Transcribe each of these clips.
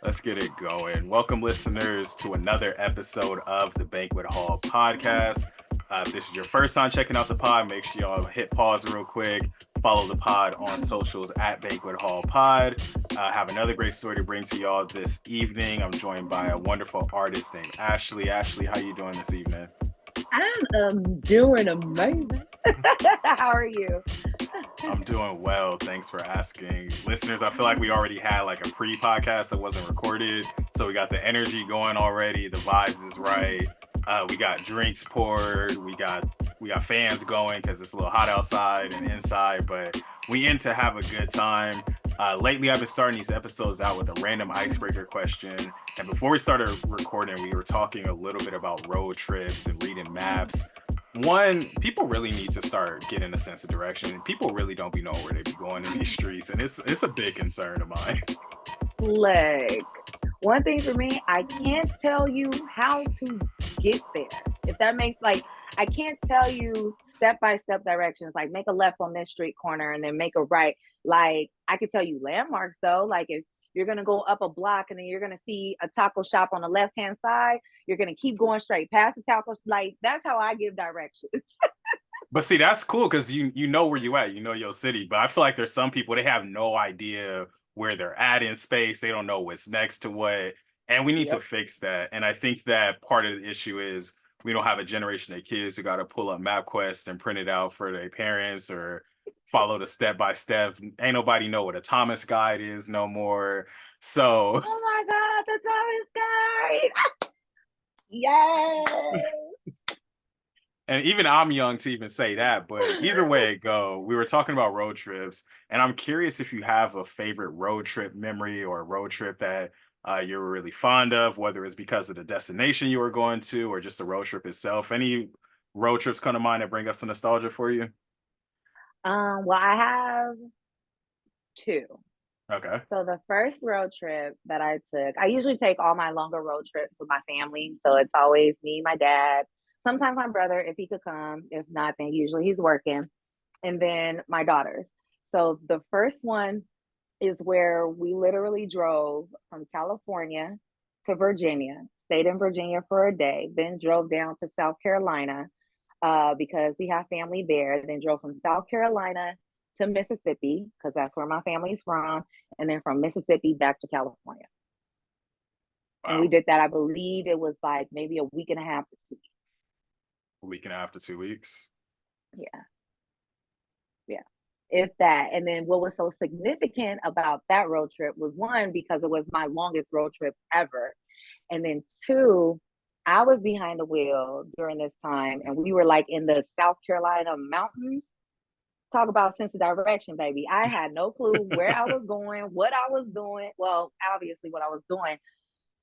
Let's get it going. Welcome, listeners, to another episode of the Banquet Hall podcast. If this is your first time checking out the pod, make sure y'all hit pause real quick. Follow the pod on socials at Banquet Hall Pod. I have another great story to bring to y'all this evening. I'm joined by a wonderful artist named Ashley. Ashley, how you doing this evening? I'm doing amazing. How are you? I'm doing well. Thanks for asking. Listeners, I feel like we already had like a pre-podcast that wasn't recorded. So we got the energy going already. The vibes is right. We got drinks poured. We got fans going because it's a little hot outside and inside, but we in to have a good time. Lately, I've been starting these episodes out with a random icebreaker question. And before we started recording, we were talking a little bit about road trips and reading maps. One, people really need to start getting a sense of direction. People really don't be knowing where they be going in these streets, and it's a big concern of mine. Like, one thing for me, I can't tell you how to get there. If that makes I can't tell you step by step directions. Like, make a left on this street corner and then make a right. Like, I could tell you landmarks though. Like, if you're gonna go up a block and then you're gonna see a taco shop on the left hand side, you're gonna keep going straight past the taco. Like, that's how I give directions. But see, that's cool because you know where you at, you know your city. But I feel like there's some people they have no idea where they're at in space. They don't know what's next to what, and we need to Yep. fix that. And I think that part of the issue is we don't have a generation of kids who got to pull up MapQuest and print it out for their parents or follow the step by step. Ain't nobody know what a Thomas guide is no more. So Oh my God, the Thomas guide. Yes. and even I'm young to even say that, but either way it go, we were talking about road trips, and I'm curious if you have a favorite road trip memory or a road trip that you were really fond of, whether it's because of the destination you were going to or just the road trip itself. Any road trips come to mind that bring up some nostalgia for you? Well, I have two. Okay. So the first road trip that I took, I usually take all my longer road trips with my family. So it's always me, my dad, sometimes my brother if he could come. If not, then usually he's working. And then my daughters. So the first one is where we literally drove from California to Virginia, stayed in Virginia for a day, then drove down to South Carolina because we have family there, then drove from South Carolina to Mississippi because that's where my family's from, and then from Mississippi back to California. And we Wow. did that, I believe it was like maybe a week and a half to 2 weeks. A week and a half to 2 weeks. Yeah, yeah. If that. And then what was so significant about that road trip was one, because it was my longest road trip ever. And then two, I was behind the wheel during this time, and we were like in the South Carolina mountains. Talk about sense of direction, baby. I had no clue where I was going, what I was doing. Well, obviously, what I was doing,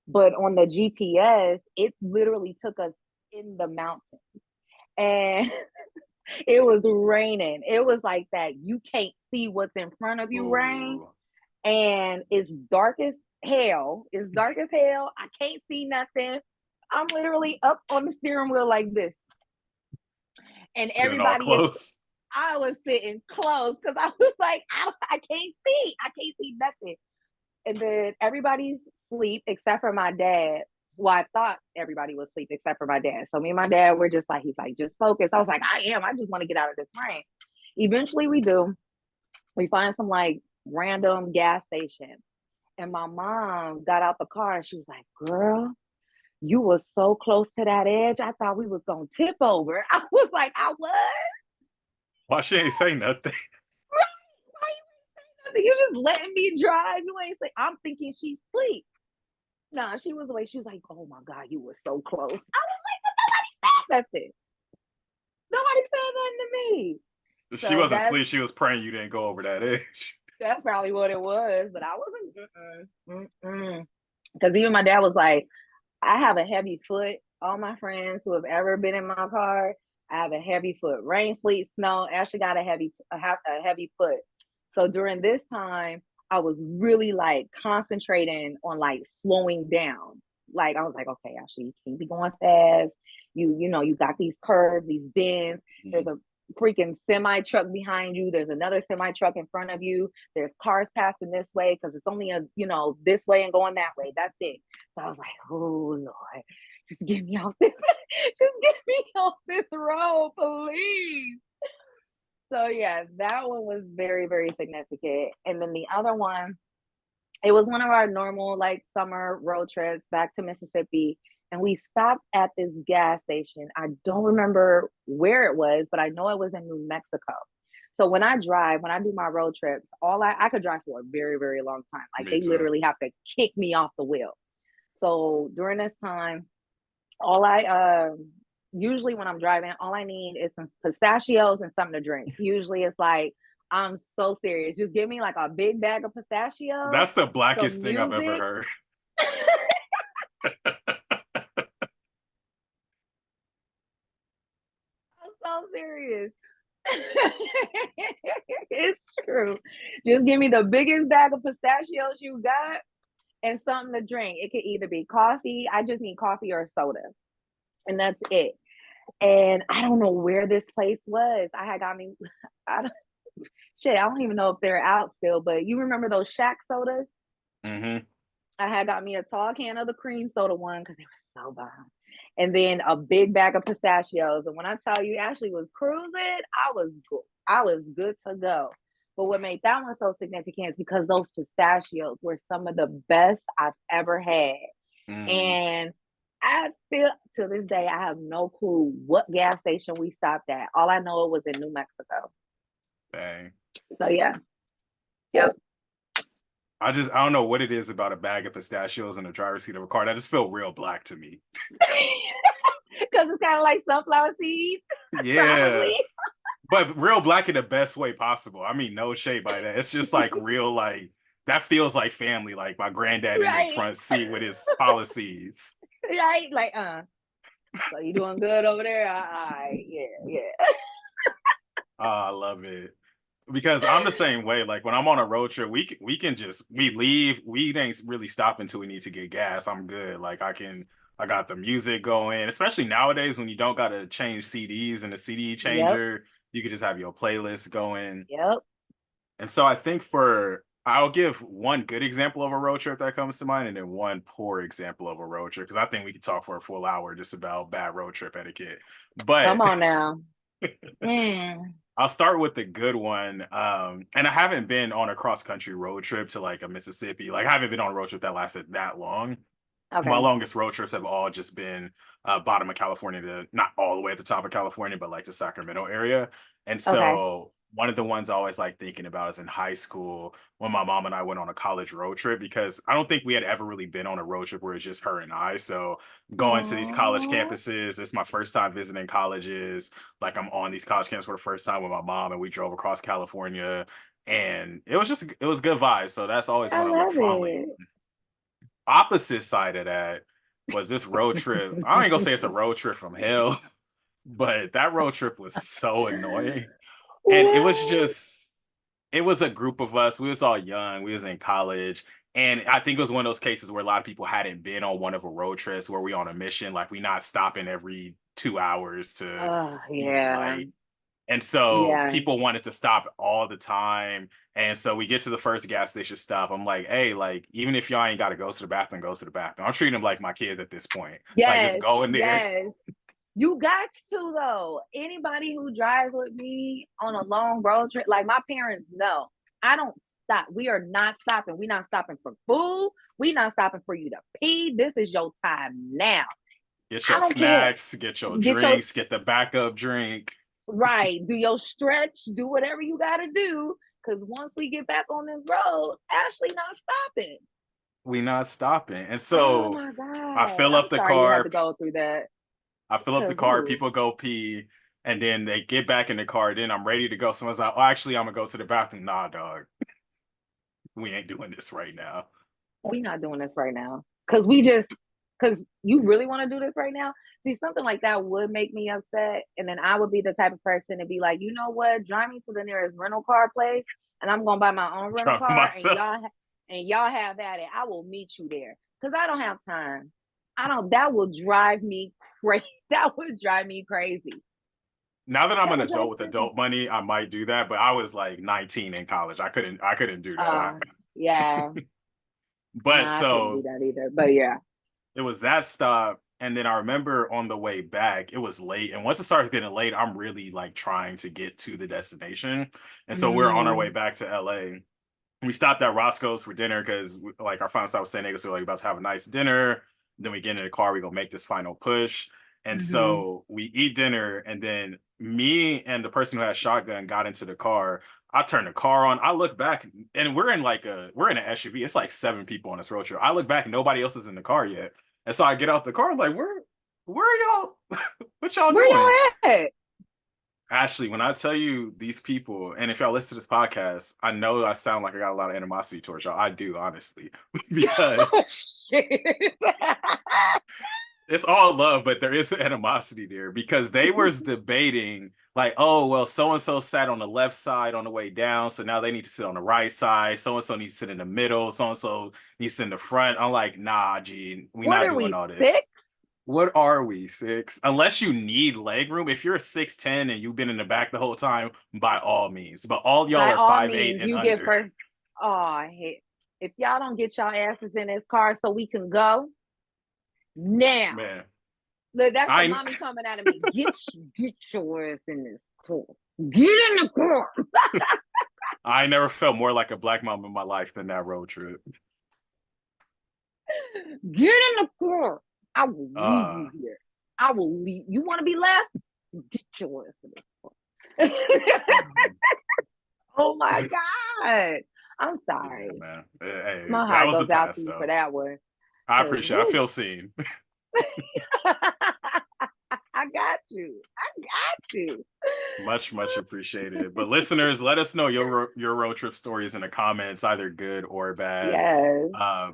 but on the GPS, it literally took us in the mountains. And it was raining. It was like that. You can't see what's in front of you, rain. Ooh. And it's dark as hell. It's dark as hell. I can't see nothing. I'm literally up on the steering wheel like this. And Sitting all everybody is, close. I was sitting close because I was like, I can't see. I can't see nothing. And then everybody's asleep except for my dad. Well, I thought everybody was asleep except for my dad. So me and my dad were just like, he's like, just focus. I was like, I am. I just want to get out of this rain. Eventually we do. We find some like random gas station. And my mom got out the car and she was like, girl, you were so close to that edge. I thought we was gonna tip over. I was like, I was. Why she ain't say nothing? Why you ain't say nothing? You just letting me drive. You ain't say. I'm thinking she's asleep. No, she was awake. She was like, oh my God, you were so close. I was like, but nobody said nothing. Nobody said nothing to me. She So wasn't asleep. She was praying you didn't go over that edge. that's probably what it was. But I wasn't. Because even my dad was like, I have a heavy foot. All my friends who have ever been in my car, I have a heavy foot. Rain, sleet, snow. Ashley got a heavy foot. So during this time, I was really like concentrating on like slowing down. Like I was like, okay, Ashley, you can't be going fast. You know, you got these curves, these bends. There's a freaking semi truck behind you. There's another semi truck in front of you. There's cars passing this way because it's only this way and going that way. That's it. So I was like, oh Lord, just get me off this, just get me off this road, please. So yeah, that one was very, very significant. And then the other one, it was one of our normal like summer road trips back to Mississippi. And we stopped at this gas station. I don't remember where it was, but I know it was in New Mexico. So when I do my road trips, I could drive for a very, very long time. Like Me they too. literally have to kick me off the wheel. So during this time, all I usually when I'm driving, all I need is some pistachios and something to drink. Usually it's like, I'm so serious. Just give me like a big bag of pistachios, That's the blackest some thing I've ever music. heard. I'm so serious. It's true. Just give me the biggest bag of pistachios you got and something to drink. It could either be coffee. I just need coffee or soda. And that's it. And I don't know where this place was. I don't, I don't even know if they're out still, but you remember those Shack sodas? Mm-hmm. I had got me a tall can of the cream soda one because they were so bomb. And then a big bag of pistachios. And when I tell you Ashley was cruising, I was good to go. But what made that one so significant is because those pistachios were some of the best I've ever had. Mm. And I still, to this day, I have no clue what gas station we stopped at. All I know it was in New Mexico. Dang. So yeah, yep. I don't know what it is about a bag of pistachios in the driver's seat of a car. That just feel real black to me. Because it's kind of like sunflower seeds, Yeah. probably. But real black in the best way possible. I mean, no shade by that. It's just like real, like that feels like family, like my granddad in the Right. front seat with his policies. Right. Like, so you doing good over there? All right. Yeah, yeah. Oh, I love it. Because I'm the same way. Like when I'm on a road trip, we leave. We ain't really stop until we need to get gas. I'm good. I got the music going. Especially nowadays when you don't gotta change CDs in the CD Yep. changer, you can just have your playlist going. Yep. And so I think I'll give one good example of a road trip that comes to mind, and then one poor example of a road trip because I think we could talk for a full hour just about bad road trip etiquette. Come But on now. Mm. I'll start with the good one. And I haven't been on a cross country road trip to like a Mississippi. Like I haven't been on a road trip that lasted that long. My Okay. longest road trips have all just been bottom of California to not all the way at the top of California, but like the Sacramento area. And Okay. so one of the ones I always like thinking about is in high school when my mom and I went on a college road trip because I don't think we had ever really been on a road trip where it's just her and I. So going to these college Aww. campuses, it's my first time visiting colleges. Like I'm on these college campuses for the first time with my mom, and we drove across California, and it was good vibes. So that's always I one I look love fondly. it. Opposite side of that was this road trip. I ain't gonna say it's a road trip from hell, but that road trip was so annoying. And What? it was a group of us. We was all young. We was in college. And I think it was one of those cases where a lot of people hadn't been on one of a road trips where we on a mission. Like we not stopping every 2 hours to Oh, eat yeah. light. And so Yeah. people wanted to stop all the time. And so we get to the first gas station stop. I'm like, hey, like, even if y'all ain't got to go to the bathroom, go to the bathroom. I'm treating them like my kids at this point. Like, just Yes. go in there. Yes. You got to though. Anybody who drives with me on a long road trip, like my parents know, I don't stop. We are not stopping. We're not stopping for food. We're not stopping for you to pee. This is your time now. Get I your don't care. snacks, get your Get your drinks, get the backup drink. right. Do your stretch. Do whatever you got to do. Because once we get back on this road, Ashley not stopping. We not stopping. And Oh so my I God. fill I'm up the sorry you had to car. go through that. I fill up the Cause car. ooh, People go pee. And then they get back in the car. Then I'm ready to go. Someone's like, oh, actually, I'm going to go to the bathroom. Nah, dog. We ain't doing this right now. we not doing this right now. Cause you really want to do this right now. See, something like that would make me upset. And then I would be the type of person to be like, you know what? Drive me to the nearest rental car place and I'm gonna buy my own rental Driving car myself. and y'all have at it. I will meet you there. Cause I don't have time. I don't that will drive me crazy. That would drive me crazy. Now that I'm an Travel adult drug with free. adult money, I might do that. But I was like 19 in college. I couldn't do that. Yeah. No, But I couldn't do so that either. But yeah. it was that stop. And then I remember on the way back, it was late. And once it started getting late, I'm really like trying to get to the destination. And so we're on our way Mm, back to LA. We stopped at Roscoe's for dinner because like our final stop was San Diego, so we're like about to have a nice dinner. Then we get in the car, we go make this final push. And mm-hmm. so we eat dinner, and then me and the person who had shotgun got into the car. I turned the car on. I look back, and we're in an SUV. It's like 7 people on this road trip. I look back, nobody else is in the car yet. And so I get out the car, I'm like, where are y'all? What y'all Where doing? y'all at? Ashley, when I tell you these people, and if y'all listen to this podcast, I know I sound like I got a lot of animosity towards y'all. I do, honestly, Oh, because shit. it's all love, but there is animosity there because they was debating like, oh, well, so and so sat on the left side on the way down, so now they need to sit on the right side. So and so needs to sit in the middle. So and so needs to sit in the front. I'm like, nah, G, we What not are doing we, all six? this. What are we, 6? Unless you need leg room. If you're 6'10" and you've been in the back the whole time, by all means. But all y'all By are all 5'8" means, and you get under. first. Oh, hit. If y'all don't get y'all asses in this car so we can go now. Man, Look, that's the I mommy coming out of me. Get your ass in this car. Get in the car. I never felt more like a black mom in my life than that road trip. Get in the car. I will leave Uh, you here. I will leave. You want to be left? Get your ass in this car. Oh my God. I'm yeah, sorry. man. Hey, My that heart was the goes out to past you for though. that one. I Cause appreciate it. I woo. feel seen. I got you. I got you. Much appreciated. But listeners, let us know your road trip stories in the comments, either good or bad. Yes.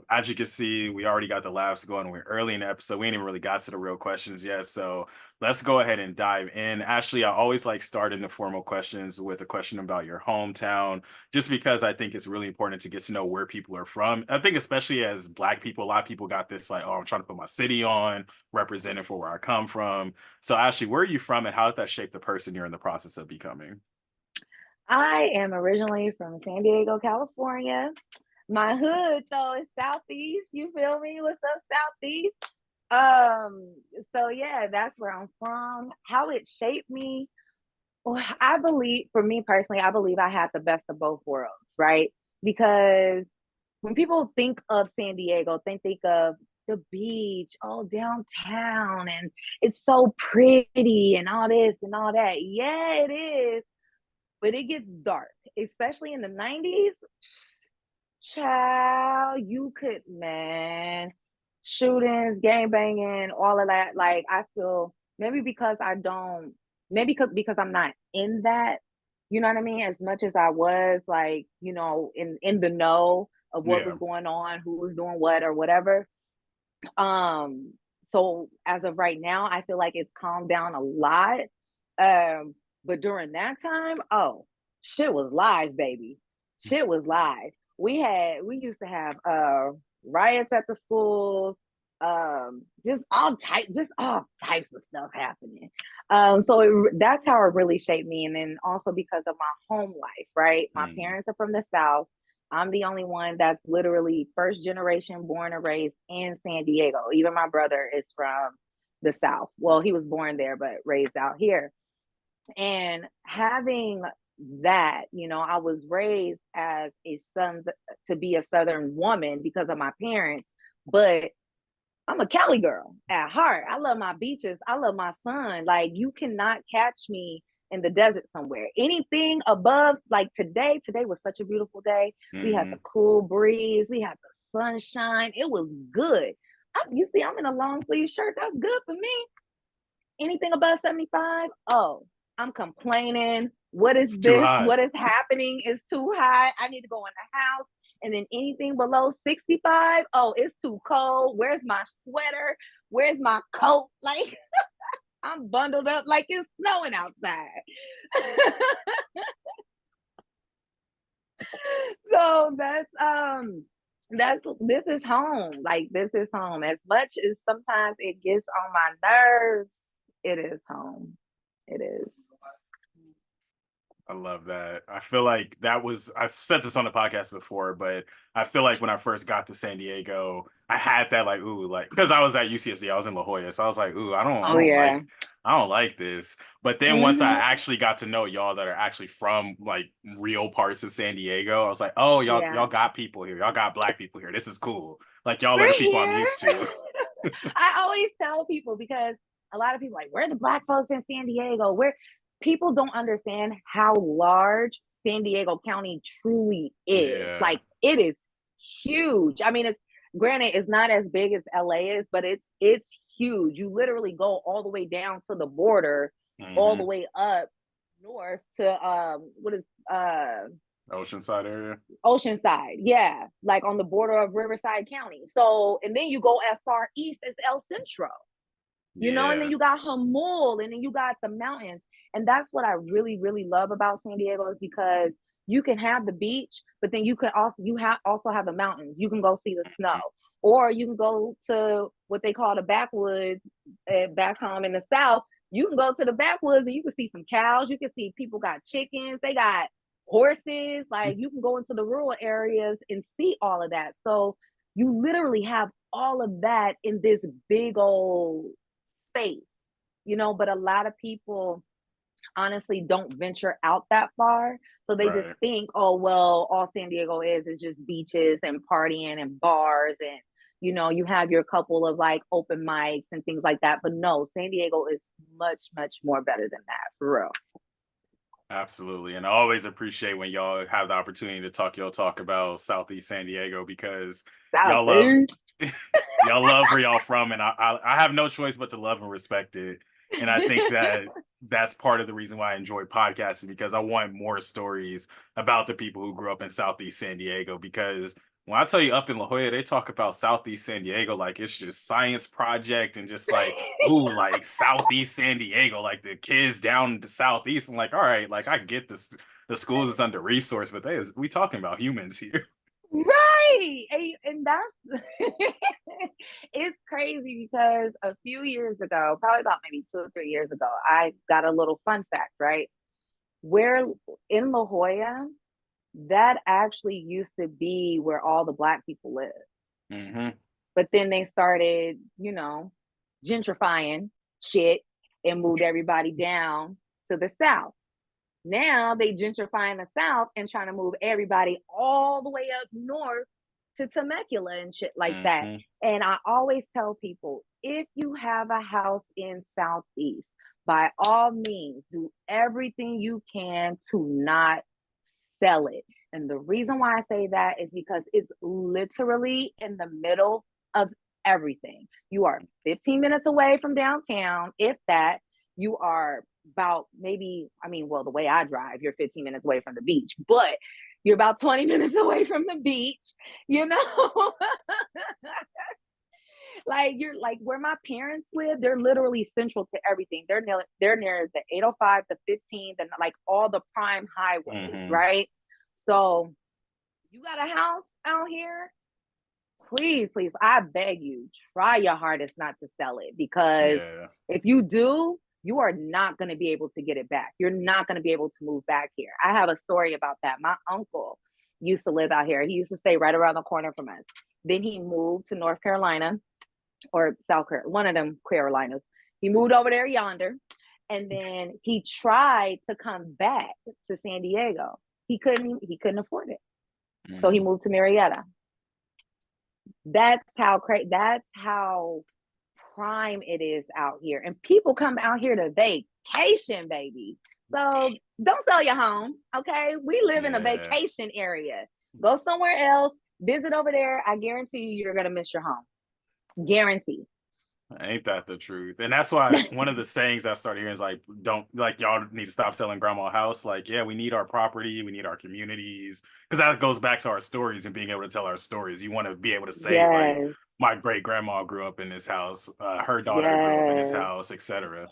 As you can see, we already got the laughs going. We're early in the episode. We ain't even really got to the real questions yet. So let's go ahead and dive in. Ashley, I always like starting the formal questions with a question about your hometown, just because I think it's really important to get to know where people are from. I think especially as Black people, a lot of people got this like, oh, I'm trying to put my city on, representing for where I come from. So Ashley, where are you from and how did that shape the person you're in the process of becoming? I am originally from San Diego, California. My hood though is Southeast. You feel me? What's up, Southeast? Um, so yeah, that's where I'm from. How it shaped me. Well, I believe, for me personally, I believe I had the best of both worlds, right? Because when people think of San Diego, they think of the beach, all downtown, and it's so pretty and all this and all that. Yeah, it is, but it gets dark, especially in the 90s. Child, you could, man, shootings, gang banging, all of that. Like, I feel maybe because I don't, maybe because I'm not in that, you know what I mean? As much as I was, like, in the know of what was Yeah, going on, who was doing what or whatever. Um, so as of right now, I feel like it's calmed down a lot. But during that time, oh, shit was live, baby. Shit was live. We used to have riots at the schools, just all types of stuff happening. That's how it really shaped me. And then also because of my home life, right? My mm, parents are from the South. I'm the only one that's literally first generation born and raised in San Diego. Even my brother is from the South. Well, he was born there, but raised out here. And having that, I was raised as a son to be a Southern woman because of my parents, but I'm a Cali girl at heart. I love my beaches. I love my sun. Like, you cannot catch me in the desert somewhere. Anything above, like today was such a beautiful day. We had the mm, cool breeze. We had the sunshine. It was good. You see, I'm in a long sleeve shirt. That's good for me. Anything above 75, oh, I'm complaining. What is it's too this? hot. What is happening is too high. I need to go in the house. And then anything below 65, oh, it's too cold. Where's my sweater? Where's my coat? Like, I'm bundled up like it's snowing outside. So this is home. Like, this is home. As much as sometimes it gets on my nerves, it is home. It is. I love that. I feel like I've said this on the podcast before, but I feel like when I first got to San Diego, I had that like, ooh, like, because I was at UCSD, I was in La Jolla. So I was like, ooh, Oh yeah. I don't like this. But then once I Hmm. actually got to know y'all that are actually from like real parts of San Diego, I was like, oh, y'all Yeah. got people here. Y'all got black people here. This is cool. Like y'all are the We're people I'm here. used to. I always tell people because a lot of people like, where are the black folks in San Diego? Where people don't understand how large San Diego County truly is. Yeah. Like it is huge. I mean, it's granted, it's not as big as LA is, but it's huge. You literally go all the way down to the border, all the Hmm. way up north to what is Oceanside area. Oceanside, yeah, like on the border of Riverside County. So, and then you go as far east as El Centro, and then Yeah. you got Hamul, and then you got the mountains. And that's what I really, really love about San Diego is because you can have the beach, but then you also have the mountains. You can go see the snow, or you can go to what they call the backwoods back home in the south. You can go to the backwoods and you can see some cows. You can see people got chickens. They got horses. Like you can go into the rural areas and see all of that. So you literally have all of that in this big old space, but a lot of people honestly don't venture out that far. So they just Right. think, oh, well, all San Diego is just beaches and partying and bars. And, you have your couple of like open mics and things like that. But no, San Diego is much, much more better than that, for real. Absolutely. And I always appreciate when y'all have the opportunity to y'all talk about Southeast San Diego because y'all love Southeast. y'all love where y'all from. And I have no choice but to love and respect it. And I think that that's part of the reason why I enjoy podcasting because I want more stories about the people who grew up in Southeast San Diego because when I tell you up in La Jolla, they talk about Southeast San Diego like it's just science project and just like, ooh, like Southeast San Diego, like the kids down in the Southeast. I'm like, all right, like I get this, the schools is under resourced, but we talking about humans here. Right. And that's it's crazy because a few years ago, probably about maybe 2 or 3 years ago, I got a little fun fact, right? Where in La Jolla, that actually used to be where all the black people live. Hmm. But then they started, gentrifying shit and moved everybody down to the south. Now they gentrifying the South and trying to move everybody all the way up north to Temecula and shit like that. Hmm. And I always tell people, if you have a house in Southeast, by all means, do everything you can to not sell it. And the reason why I say that is because it's literally in the middle of everything. You are 15 minutes away from downtown, if that. You are about maybe, I mean, well, the way I drive, you're 15 minutes away from the beach, but you're about 20 minutes away from the beach, you know? Like you're like where my parents live, they're literally central to everything. They're near the 805, the 15, the like all the prime highways, Hmm. right? So you got a house out here, please, please, I beg you, try your hardest not to sell it because Yeah. if you do, you are not going to be able to get it back. You're not going to be able to move back here. I have a story about that. My uncle used to live out here. He used to stay right around the corner from us. Then he moved to North Carolina or South Carolina, one of them Carolinas. He moved over there yonder, and then he tried to come back to San Diego. He couldn't. He couldn't afford it, so he Hmm. moved to Marietta. That's how crazy. That's how prime it is out here, and people come out here to vacation, baby. So don't sell your home, okay? We live in a Yeah. vacation area. Go somewhere else. Visit over there. I guarantee you're gonna miss your home. Guarantee. Ain't that the truth? And that's why one of the sayings I started hearing is like, don't like y'all need to stop selling grandma house. Like, yeah, we need our property, we need our communities, because that goes back to our stories and being able to tell our stories. You want to be able to say like, Yes. my great grandma grew up in this house, her daughter grew up in this Yes. house, etc.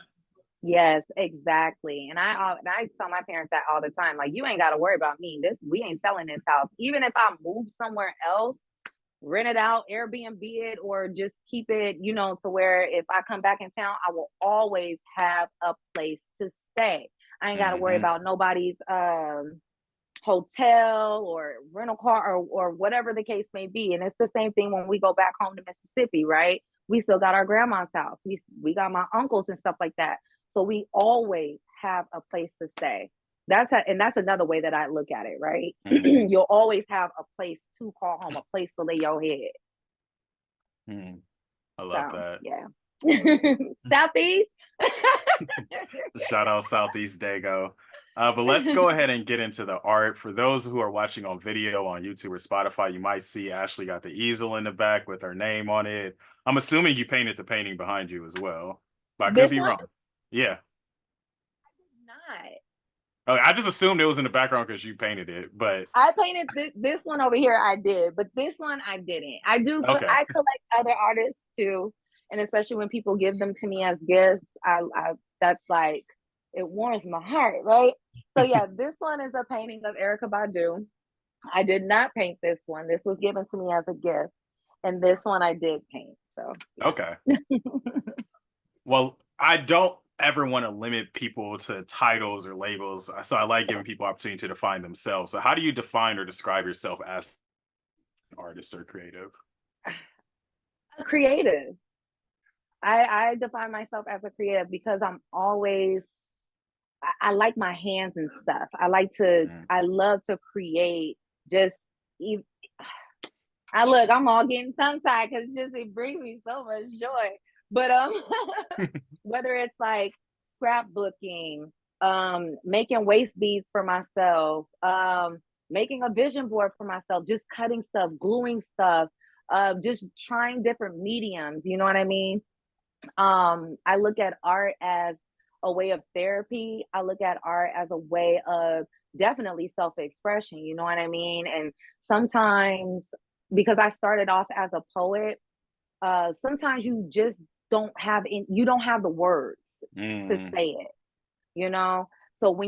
Yes, exactly. And I tell my parents that all the time. Like, you ain't got to worry about me. This we ain't selling this house. Even if I move somewhere else, rent it out, Airbnb it, or just keep it, to where if I come back in town, I will always have a place to stay. I ain't got to worry about nobody's hotel or rental car or whatever the case may be. And it's the same thing when we go back home to Mississippi, right? We still got our grandma's house. We got my uncles and stuff like that. So we always have a place to stay. And that's another way that I look at it, right? You'll always have a place to call home, a place to lay your head. I love that. Yeah. Southeast. Shout out Southeast Dago. But let's go ahead and get into the art. For those who are watching on video on YouTube or Spotify, you might see Ashley got the easel in the back with her name on it. I'm assuming you painted the painting behind you as well, but I could be wrong. Yeah. I did not. Okay, I just assumed it was in the background because you painted it, but I painted this one over here. I did, but this one I didn't. I do. Okay. I collect other artists too, and especially when people give them to me as gifts, I that's like, it warms my heart, right? So yeah, this one is a painting of Erykah Badu. I did not paint this one. This was given to me as a gift, and this one I did paint. So yeah. Okay. Well, I don't ever want to limit people to titles or labels, so I like giving people opportunity to define themselves. So how do you define or describe yourself as an artist or creative? A creative. I define myself as a creative because I'm always, I like my hands and stuff. I love to create. I'm all getting tongue-tied because it brings me so much joy. But whether it's like scrapbooking, making waist beads for myself, making a vision board for myself, just cutting stuff, gluing stuff, just trying different mediums, you know what I mean? I look at art as a way of therapy. I look at art as a way of definitely self-expression, you know what I mean? And sometimes, because I started off as a poet, sometimes you just don't have the words to say it, you know? So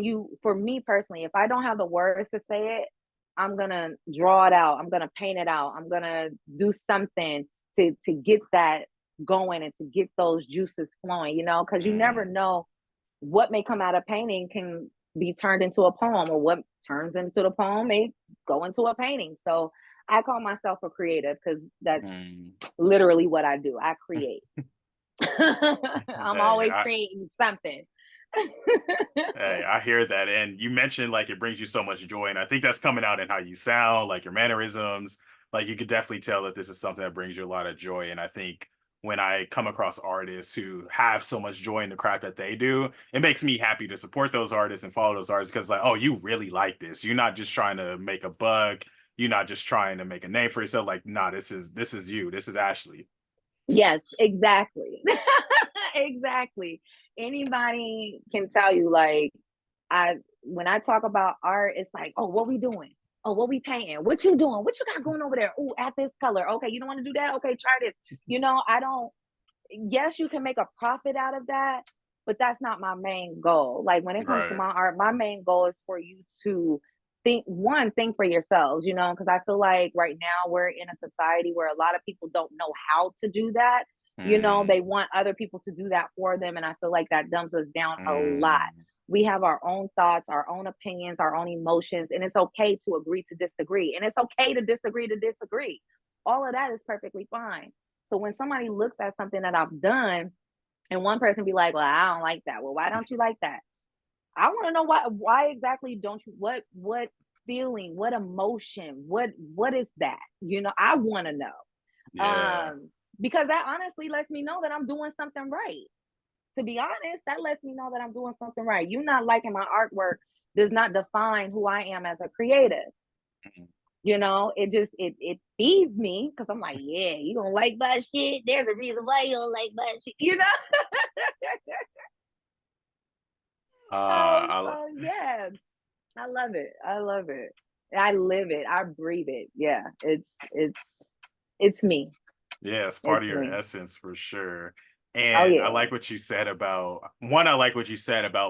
for me personally, if I don't have the words to say it, I'm gonna draw it out. I'm gonna paint it out. I'm gonna do something to get that going and to get those juices flowing, you know, because you never know what may come out of painting can be turned into a poem, or what turns into the poem may go into a painting. So I call myself a creative because that's literally what I do. I create. I'm always creating something. Hey, I hear that. And you mentioned like it brings you so much joy. And I think that's coming out in how you sound, like your mannerisms. Like you could definitely tell that this is something that brings you a lot of joy. And I think when I come across artists who have so much joy in the craft that they do, it makes me happy to support those artists and follow those artists because, like, oh, you really like this. You're not just trying to make a buck. You're not just trying to make a name for yourself. Like, nah, this is you. This is Ashley. Yes, exactly. Exactly. Anybody can tell you, like, when I talk about art, it's like, oh, what we doing? Oh, what we painting? What you doing? What you got going over there? Oh, add this color. Okay, you don't want to do that? Okay, try this. You know, yes, you can make a profit out of that, but that's not my main goal. Like when it comes to my art, my main goal is for you to think for yourselves, you know, because I feel like right now we're in a society where a lot of people don't know how to do that. You know, they want other people to do that for them. And I feel like that dumbs us down a lot. We have our own thoughts, our own opinions, our own emotions, and it's okay to agree to disagree. And it's okay to disagree. All of that is perfectly fine. So when somebody looks at something that I've done and one person be like, well, I don't like that. Well, why don't you like that? I want to know why exactly don't you, what feeling, what emotion, what is that? You know, I want to know. Yeah. Because that honestly lets me know that I'm doing something right. To be honest, that lets me know that I'm doing something right. You not liking my artwork does not define who I am as a creative. You know, it feeds me because I'm like, yeah, you don't like my shit. There's a reason why you don't like my shit, you know? Yeah, I love it. I love it. I live it. I breathe it. Yeah, it's me. Yeah, it's part of your essence for sure. And Oh, yeah. I like what you said about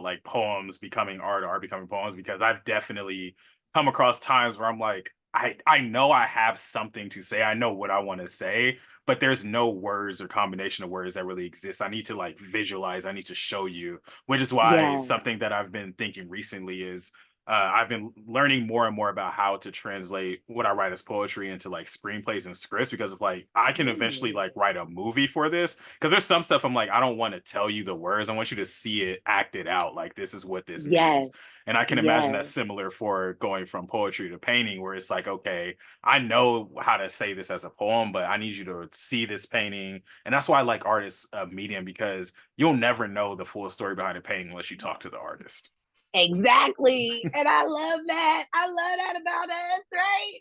like poems becoming art, art becoming poems, because I've definitely come across times where I'm like, I know I have something to say. I know what I want to say, but there's no words or combination of words that really exist. I need to like visualize. I need to show you, which is why Yeah. something that I've been thinking recently is I've been learning more and more about how to translate what I write as poetry into like screenplays and scripts because of like I can eventually Ooh. like write a movie for this because there's some stuff I'm like I don't want to tell you the words. I want you to see it acted out. Like this is what this means. Yes. And I can imagine Yes. that's similar for going from poetry to painting, where it's like, okay, I know how to say this as a poem, but I need you to see this painting. And that's why I like artists medium because you'll never know the full story behind a painting unless you talk to the artist. Exactly. And I love that. I love that about us, right?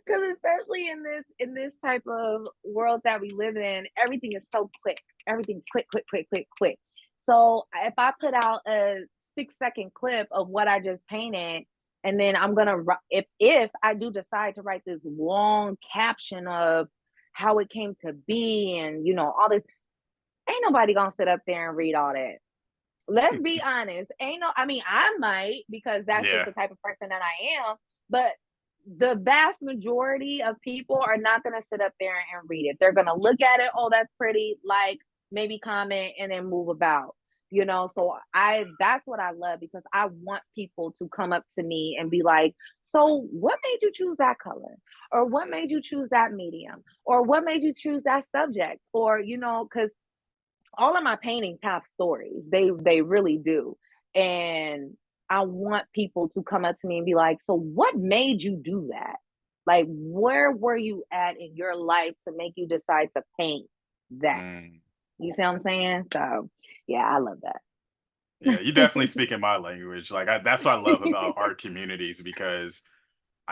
Because especially in this type of world that we live in, everything is so quick. Everything's quick, quick, quick, quick, quick. So if I put out a 6 second clip of what I just painted, and then I'm gonna if I do decide to write this long caption of how it came to be, and all this, ain't nobody gonna sit up there and read all that. Let's be honest. Ain't no, I mean, I might because that's just Yeah. the type of person that I am, but the vast majority of people are not going to sit up there and read it. They're going to look at it. Oh, that's pretty. Like, maybe comment and then move about. So that's what I love because I want people to come up to me and be like, so what made you choose that color? Or what made you choose that medium? Or what made you choose that subject? Or, because all of my paintings have stories. They really do. And I want people to come up to me and be like, "So what made you do that? Like where were you at in your life to make you decide to paint that?" Mm. You see what I'm saying? So, yeah, I love Yeah, you that. definitely speak in my language. Like that's what I love about art communities because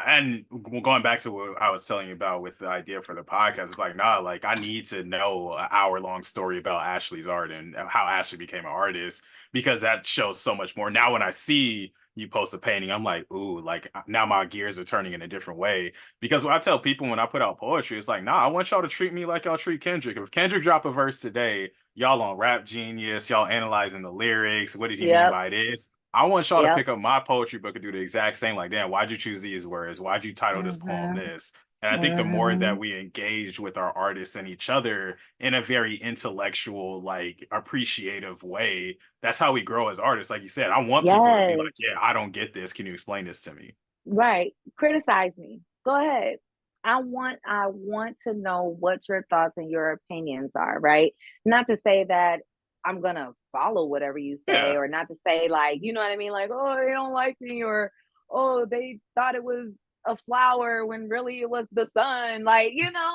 and going back to what I was telling you about with the idea for the podcast, it's like, nah, like I need to know an hour long story about Ashley's art and how Ashley became an artist because that shows so much more. Now, when I see you post a painting, I'm like, ooh, like now my gears are turning in a different way. Because what I tell people when I put out poetry, it's like, nah, I want y'all to treat me like y'all treat Kendrick. If Kendrick drop a verse today, y'all on Rap Genius, y'all analyzing the lyrics. What did he mean Yep. by this? I want y'all to Yep. pick up my poetry book and do the exact same. Like, damn, why'd you choose these words? Why'd you title this poem Mhm. this? And I think the more that Mhm. we engage with our artists and each other in a very intellectual, like appreciative way, that's how we grow as artists. Like you said, I want people to be Yes. like, yeah, I don't get this. Can you explain this to me? Right. Criticize me. Go ahead. I want to know what your thoughts and your opinions are, right? Not to say that I'm gonna follow whatever you say, Yeah. or not to say like, you know what I mean? Like, oh, they don't like me, or oh, they thought it was a flower when really it was the sun. Like,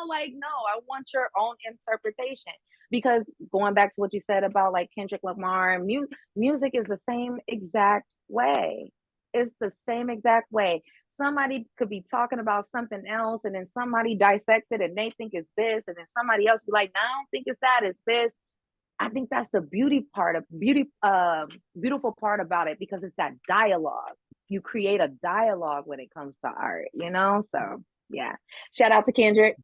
like no, I want your own interpretation. Because going back to what you said about like Kendrick Lamar and music is the same exact way. It's the same exact way. Somebody could be talking about something else, and then somebody dissects it and they think it's this, and then somebody else be like, no, I don't think it's that, it's this. I think that's the beautiful part about it because it's that dialogue. You create a dialogue when it comes to art. So yeah. Shout out to Kendrick.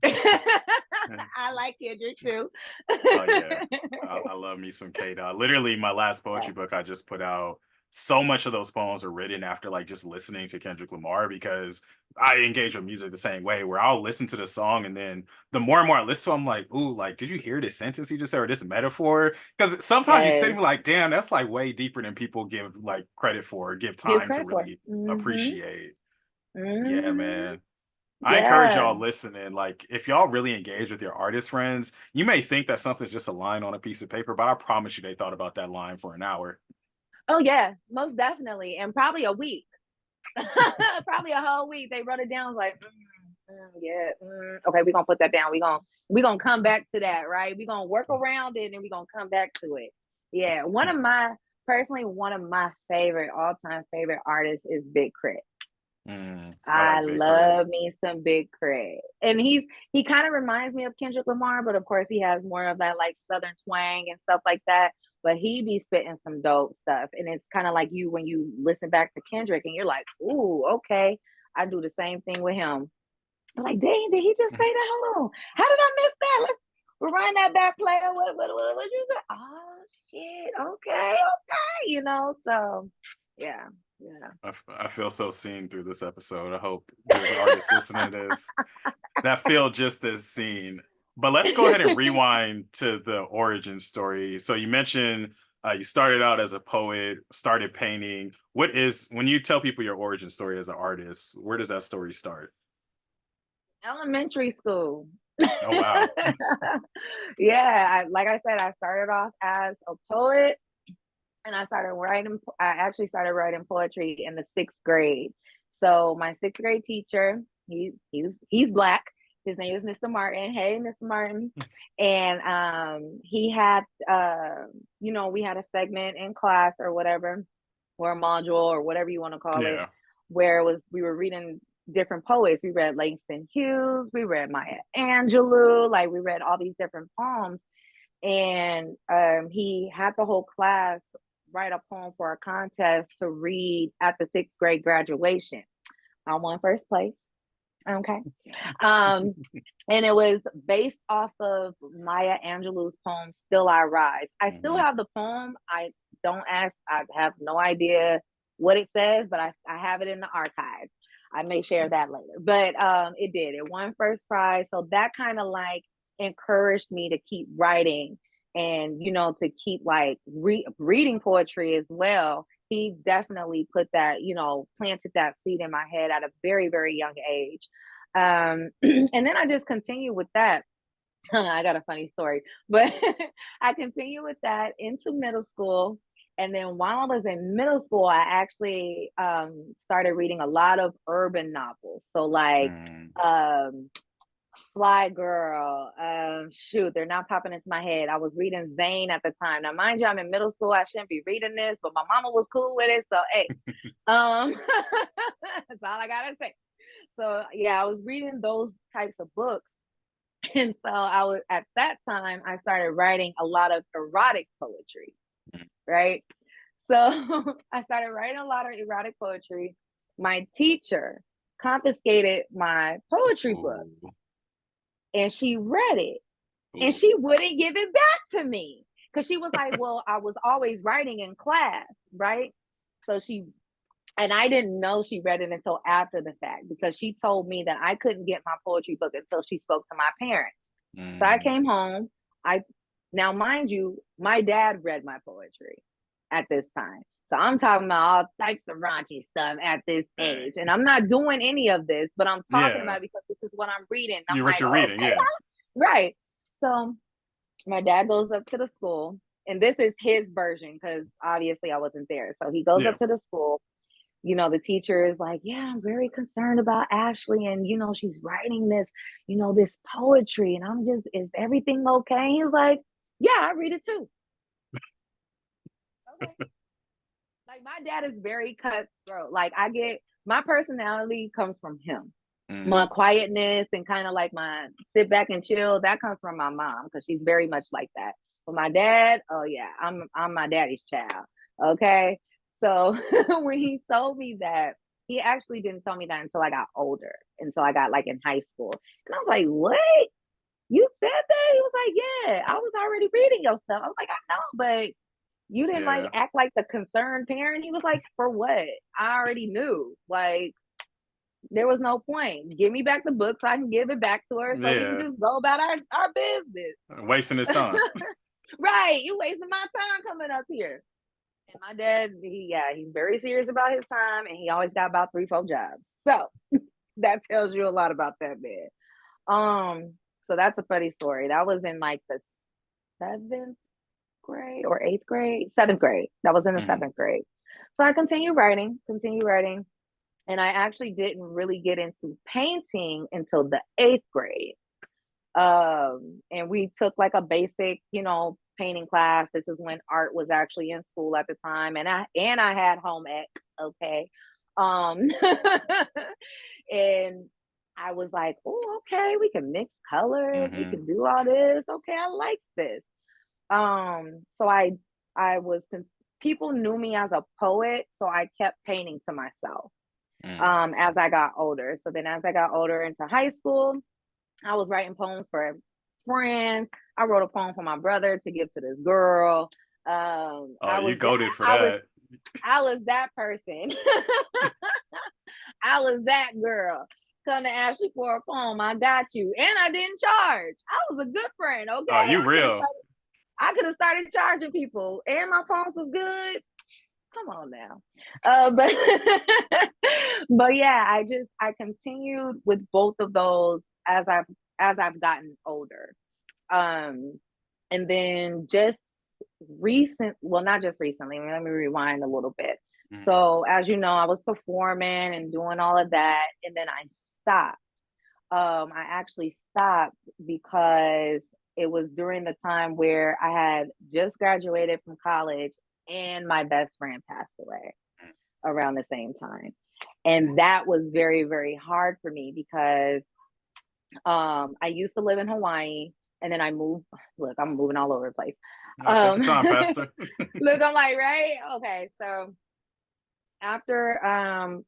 I like Kendrick too. Oh yeah, I love me some K Dot. Literally, my last poetry book I just put out. So much of those poems are written after like just listening to Kendrick Lamar because I engage with music the same way. Where I'll listen to the song and then the more and more I listen to, I'm like, ooh, like did you hear this sentence he just said or this metaphor? Because sometimes you sit Yes. and be like, damn, that's like way deeper than people give like credit for, or give Give time to credit for. really Mm-hmm. appreciate. Yeah, Mm-hmm. man. I encourage Yeah. y'all listening. Like, if y'all really engage with your artist friends, you may think that something's just a line on a piece of paper, but I promise you they thought about that line for an hour. Oh yeah, most definitely, and probably a week. Probably a whole week. They wrote it down like, yeah, okay, we're gonna put that down. We're gonna come back to that, right? We're gonna work around it and we're gonna come back to it. Yeah. One of my favorite, all-time favorite artists is Big Crit. I I like Big Crit. love me some Big Crit. And he kind of reminds me of Kendrick Lamar, but of course he has more of that like southern twang and stuff like that. But he be spitting some dope stuff. And it's kind of like you when you listen back to Kendrick and you're like, ooh, okay. I do the same thing with him. I'm like, dang, did he just say that? Hold on. How did I miss that? Let's rewind that back, player. What you say? Oh shit. Okay, okay. So yeah. Yeah. I feel so seen through this episode. I hope there's artists listening to this that feel just as seen. But let's go ahead and rewind to the origin story. So you mentioned you started out as a poet, started painting. When you tell people your origin story as an artist, where does that story start? Elementary school. Oh, wow. Yeah, like I said, I started off as a poet, and I actually started writing poetry in the 6th grade. So my 6th grade teacher, he's black. His name is Mr. Martin. Hey, Mr. Martin. And he had we had a segment in class or whatever, or a module or whatever you want to call it, Yeah. where we were reading different poets. We read Langston Hughes, we read Maya Angelou, like we read all these different poems. And he had the whole class write a poem for a contest to read at the 6th grade graduation. I won first place. Okay. And it was based off of Maya Angelou's poem, Still I Rise. I still have the poem. I don't ask, I have no idea what it says, but I have it in the archives. I may share that later. But it did. It won first prize. So that kind of like encouraged me to keep writing and, to keep like reading poetry as well. He definitely put that, planted that seed in my head at a very, very young age. And then I just continue with that. I got a funny story, but I continue with that into middle school. And then while I was in middle school, I actually started reading a lot of urban novels. So like Fly Girl, shoot, they're not popping into my head. I was reading Zane at the time. Now, mind you, I'm in middle school. I shouldn't be reading this, but my mama was cool with it. So, hey, that's all I gotta say. So, yeah, I was reading those types of books. And so at that time, I started writing a lot of erotic poetry, right? So I started writing a lot of erotic poetry. My teacher confiscated my poetry book, and she read it, and she wouldn't give it back to me because she was like, well, I was always writing in class, right? So and I didn't know she read it until after the fact, because she told me that I couldn't get my poetry book until she spoke to my parents. So I came home. Now, mind you, my dad read my poetry at this time. So I'm talking about all types of raunchy stuff at this age. And I'm not doing any of this, but I'm talking about it because this is what I'm reading. I'm what like, you're reading, okay, right. So my dad goes up to the school, and this is his version because obviously I wasn't there. So he goes up to the school. The teacher is like, yeah, I'm very concerned about Ashley. And, she's writing this, this poetry. And I'm just, is everything okay? He's like, yeah, I read it too. Okay. Like, my dad is very cutthroat. Like, my personality comes from him. My quietness and kind of like my sit back and chill, that comes from my mom because she's very much like that. But my dad, oh yeah, I'm my daddy's child. Okay. So when he told me that, he actually didn't tell me that until I got older, until I got like in high school. And I was like, what? You said that? He was like, yeah, I was already reading your stuff. I was like, I know, but you didn't like act like the concerned parent. He was like, for what? I already knew. Like, there was no point. Give me back the book so I can give it back to her so we can just go about our business. Wasting his time. Right. You wasting my time coming up here. And my dad, he's very serious about his time, and he always got about 3-4 jobs. So that tells you a lot about that man. So that's a funny story. That was in like the 7th grade or 8th grade, 7th grade. That was in the 7th grade. So I continue writing. And I actually didn't really get into painting until the 8th grade. And we took like a basic, painting class. This is when art was actually in school at the time. And I had home ec. Okay. And I was like, oh, okay, we can mix colors. We can do all this. Okay. I like this. So people knew me as a poet. So I kept painting to myself. As I got older. So then as I got older into high school, I was writing poems for friends. I wrote a poem for my brother to give to this girl. You goated for that. I was that person. I was that girl. Come to ask you for a poem. I got you. And I didn't charge. I was a good friend, okay? Oh, you real. I could have started charging people. And my poems was good. Come on now. But but yeah, I continued with both of those as I've gotten older. And then just not just recently, let me rewind a little bit. Mm. So as you know, I was performing and doing all of that, and then I stopped. I actually stopped because it was during the time where I had just graduated from college and my best friend passed away around the same time. And that was very, very hard for me because I used to live in Hawaii and then I moved. Look, I'm moving all over the place. No, take your time, Pastor. Look, I'm like, right? Okay. So after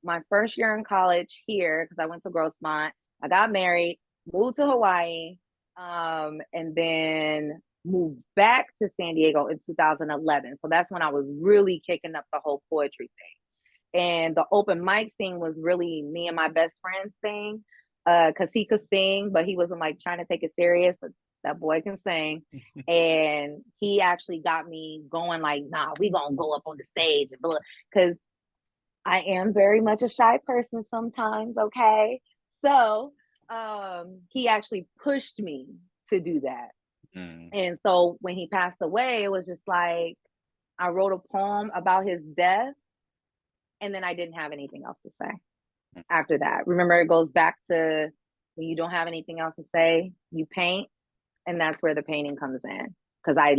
my first year in college here, because I went to Grossmont, I got married, moved to Hawaii, and then moved back to San Diego in 2011. So that's when I was really kicking up the whole poetry thing. And the open mic thing was really me and my best friend's thing, because he could sing, but he wasn't like trying to take it serious. But that boy can sing. And he actually got me going like, nah, we gonna go up on the stage. Because I am very much a shy person sometimes, okay? So he actually pushed me to do that. And so when he passed away, it was just like I wrote a poem about his death, and then I didn't have anything else to say after that. Remember, it goes back to when you don't have anything else to say, you paint, and that's where the painting comes in. Because I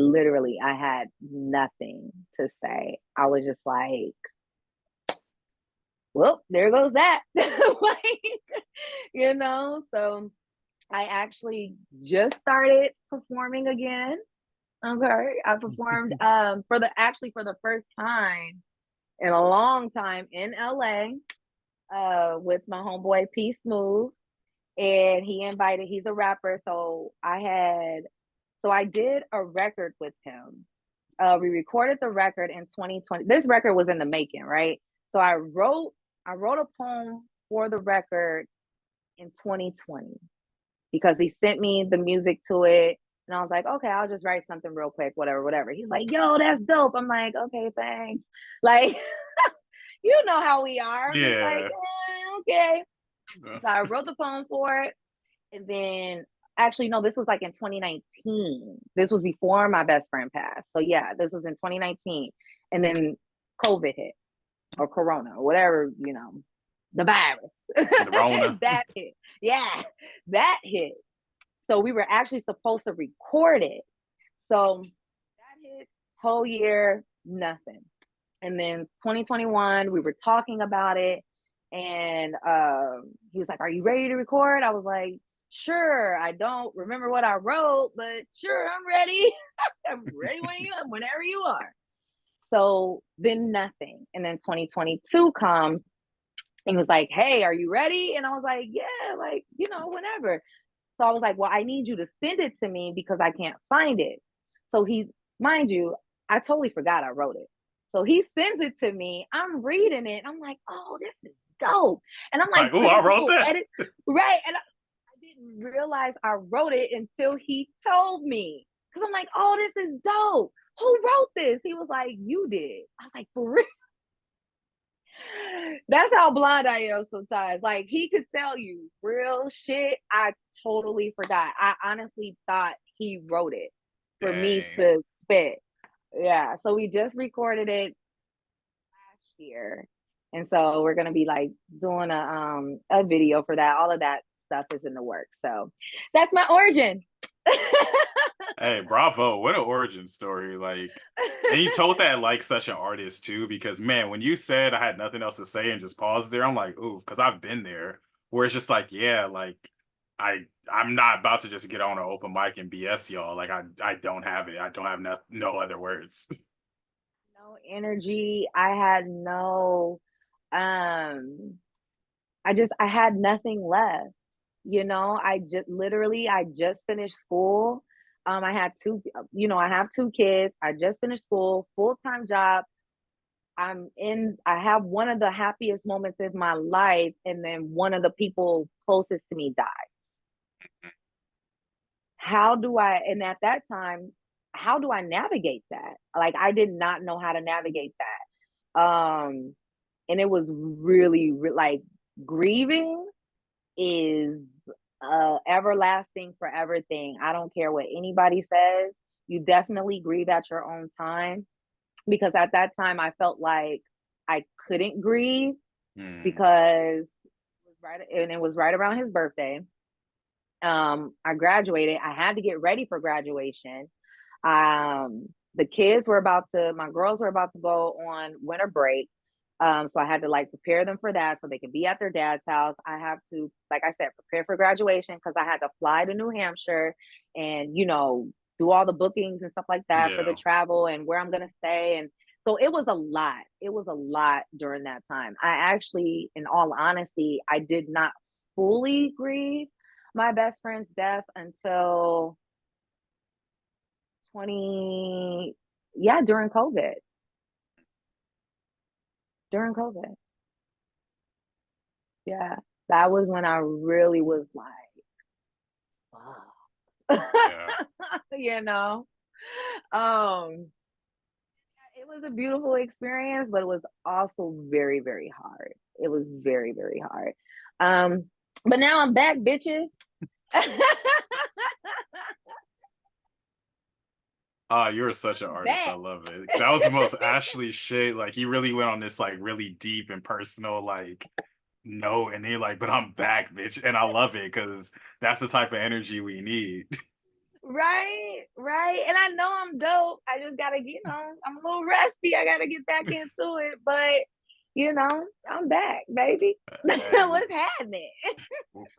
had nothing to say. I was just like, well, there goes that. So I actually just started performing again. Okay. I performed for the first time in a long time in LA with my homeboy P Smooth. And he's a rapper. So I did a record with him. We recorded the record in 2020. This record was in the making, right? So I wrote a poem for the record in 2020 because he sent me the music to it. And I was like, okay, I'll just write something real quick, whatever. He's like, yo, that's dope. I'm like, okay, thanks. Like, you know how we are. I'm just like, okay. So I wrote the poem for it. And then actually, no, this was like in 2019. This was before my best friend passed. So yeah, this was in 2019. And then COVID hit or Corona or whatever, the virus. The Rona. That hit. Yeah, that hit. So we were actually supposed to record it. So that hit whole year, nothing. And then 2021, we were talking about it. And he was like, are you ready to record? I was like, sure. I don't remember what I wrote, but sure, I'm ready. I'm ready whenever you are. So then nothing. And then 2022 comes and was like, hey, are you ready? And I was like, yeah, like, whenever. So I was like, well, I need you to send it to me because I can't find it. So mind you, I totally forgot I wrote it. So he sends it to me. I'm reading it. I'm like, oh, this is dope. And I'm like, oh, I wrote that. Right. And I didn't realize I wrote it until he told me. Because I'm like, oh, this is dope. Who wrote this? He was like, you did. I was like, for real? That's how blind I am sometimes. Like, he could tell you real shit. I totally forgot. I honestly thought he wrote it for me to spit. Yeah. So we just recorded it last year. And so we're gonna be like doing a video for that. All of that stuff is in the works. So that's my origin. Hey, bravo. What an origin story. Like, and you told that like such an artist too, because man, when you said I had nothing else to say and just paused there, I'm like, ooh, because I've been there where it's just like, yeah, like I'm not about to just get on an open mic and BS y'all. Like I don't have it. I don't have no other words. No energy. I had no I had nothing left. I just finished school. I had I have two kids. I just finished school, full-time job. I have one of the happiest moments of my life, and then one of the people closest to me died. And at that time, how do I navigate that? Like, I did not know how to navigate that. And it was really like, grieving is everlasting forever thing. I don't care what anybody says. You definitely grieve at your own time, because at that time I felt like I couldn't grieve because it was right around his birthday. I graduated. I had to get ready for graduation. The kids were my girls were about to go on winter break. So I had to like prepare them for that so they could be at their dad's house. I have to, like I said, prepare for graduation because I had to fly to New Hampshire and, do all the bookings and stuff like that for the travel and where I'm going to stay. And so it was a lot. It was a lot during that time. I actually, in all honesty, I did not fully grieve my best friend's death until during COVID. During COVID. Yeah. That was when I really was like, wow. Yeah. It was a beautiful experience, but it was also very, very hard. It was very, very hard. But now I'm back, bitches. Oh, you're such an artist. I love it. That was the most Ashley shit. Like, he really went on this like really deep and personal like note, and you're like, but I'm back, bitch. And I love it because that's the type of energy we need. Right. And I know I'm dope. I just gotta, I'm a little rusty. I gotta get back into it. But I'm back, baby. What's happening?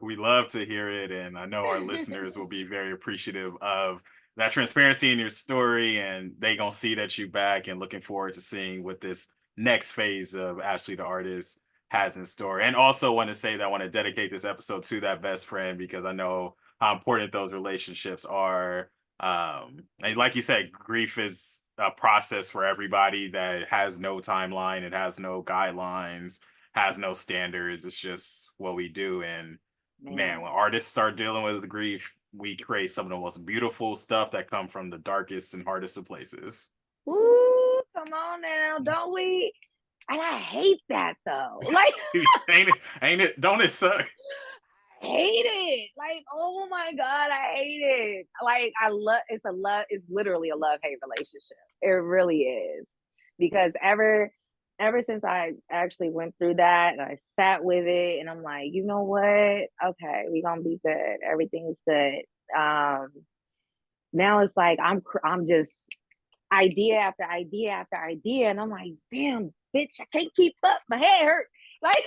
We love to hear it, and I know our listeners will be very appreciative of that transparency in your story, and they gonna see that you back, and looking forward to seeing what this next phase of Ashley the artist has in store. And also want to say that I want to dedicate this episode to that best friend because I know how important those relationships are. And like you said, grief is a process for everybody that has no timeline, it has no guidelines, has no standards. It's just what we do. And man, when artists start dealing with grief, we create some of the most beautiful stuff that come from the darkest and hardest of places. Ooh, come on now, don't we? And I hate that though. Like, ain't it? Don't it suck? I hate it. Like, oh my God, I hate it. Like, it's literally a love-hate relationship. It really is. Because ever since I actually went through that and I sat with it and I'm like, you know what? Okay, we're gonna be good. Everything's good. Now it's like I'm just idea after idea after idea, and I'm like, damn, bitch, I can't keep up. My head hurt. Like,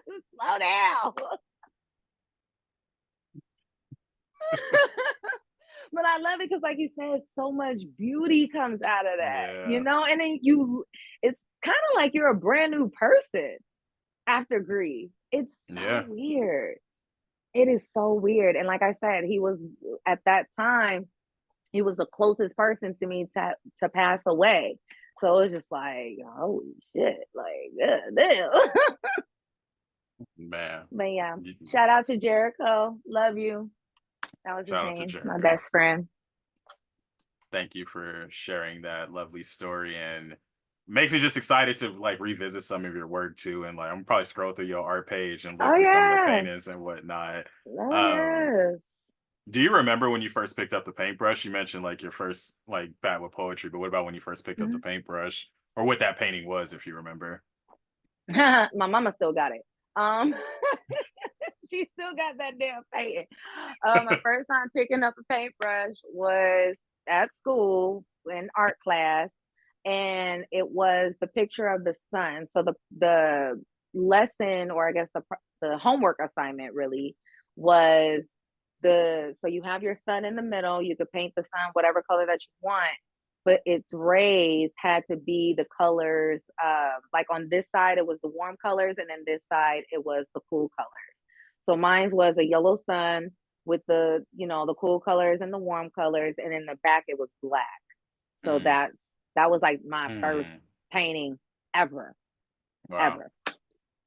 slow down. But I love it because, like you said, so much beauty comes out of that, and then it's kind of like you're a brand new person after grief. It's so weird. It is so weird. And like I said, he was at that time, he was the closest person to me to pass away. So it was just like, holy shit, like, damn. Man. But yeah, shout out to Jericho. Love you. That was his name, my best friend. Thank you for sharing that lovely story, and makes me just excited to like revisit some of your work too. And like, I'm probably scroll through your art page and look through some of the paintings and whatnot. Do you remember when you first picked up the paintbrush? You mentioned like your first like bat with poetry, but what about when you first picked up the paintbrush, or what that painting was, if you remember? My mama still got it. She still got that damn painting. My first time picking up a paintbrush was at school in art class, and it was the picture of the sun. So the lesson, or I guess the homework assignment really was so you have your sun in the middle. You could paint the sun whatever color that you want, but its rays had to be the colors. Like on this side, it was the warm colors, and then this side, it was the cool colors. So mine was a yellow sun with the cool colors and the warm colors, and in the back it was black. So that was like my first painting ever, Wow. ever.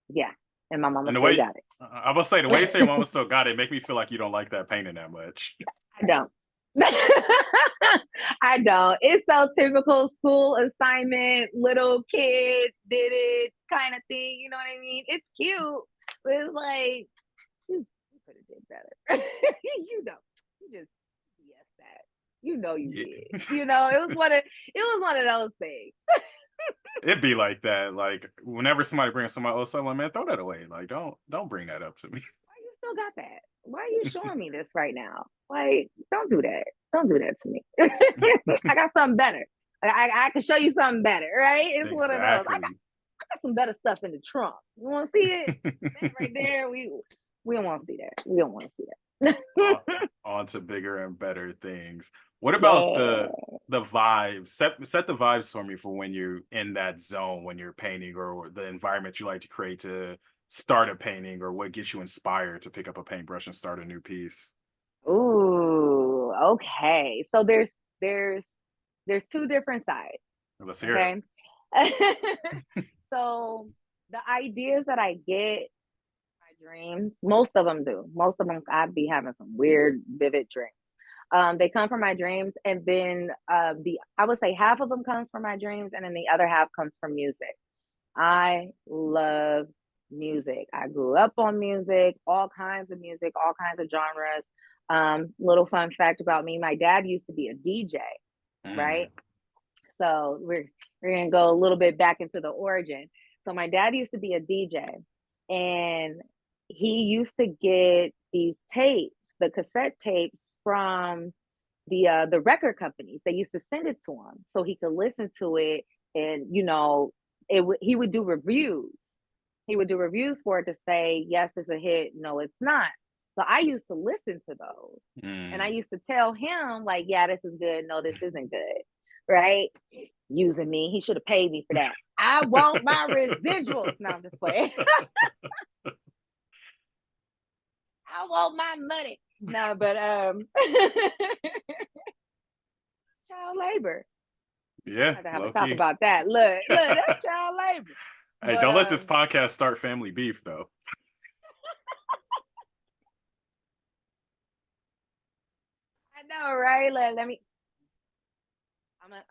Yeah. And my mama And the still way got I will say, the way you say your mama it. still got it, make me feel like you don't like that painting that much. I don't. I don't. It's so typical school assignment, little kid did it kind of thing. You know what I mean? It's cute, but it's like you could have did better. You know, you just yes that. You know you Yeah. did. You know, it was one of those things. It'd be like that. Like whenever somebody brings somebody else up, like, man, throw that away. Like don't bring that up to me. Why you still got that? Why are you showing me this right now? Like, don't do that. Don't do that to me. I got something better. I can show you something better, right? It's one of those. I got, Exactly. I got some better stuff in the trunk. You want to see it? That right there. We don't want to see that. We don't want to see on, that. on to bigger and better things. What about Yeah. the vibes? Set the vibes for me for when you're in that zone when you're painting, or the environment you like to create to start a painting, or what gets you inspired to pick up a paintbrush and start a new piece. Ooh. Okay. So there's there's two different sides. Let's hear it. Okay. So the ideas that I get my dreams, most of them do. Most of them, I'd be having some weird, vivid dreams. They come from my dreams, and then the I would say half of them comes from my dreams, and then the other half comes from music. I love music. I grew up on music, all kinds of music, all kinds of genres. Little fun fact about me: my dad used to be a DJ, right? Mm, So we're gonna go a little bit back into the origin. So my dad used to be a DJ, and he used to get these tapes, the cassette tapes from the record companies. They used to send it to him so he could listen to it, and he would do reviews. He would do reviews for it to say yes, it's a hit, no, it's not. So I used to listen to those, and I mm. used to tell him like, yeah, this is good, no, this isn't good, right? Using me, he should have paid me for that. I want my residuals. No, I'm just playing. I want my money. No, but child labor. Yeah, I have to low talk key. about that. Look, that's child labor. Hey, But don't let this podcast start family beef though. I know, right? Let me.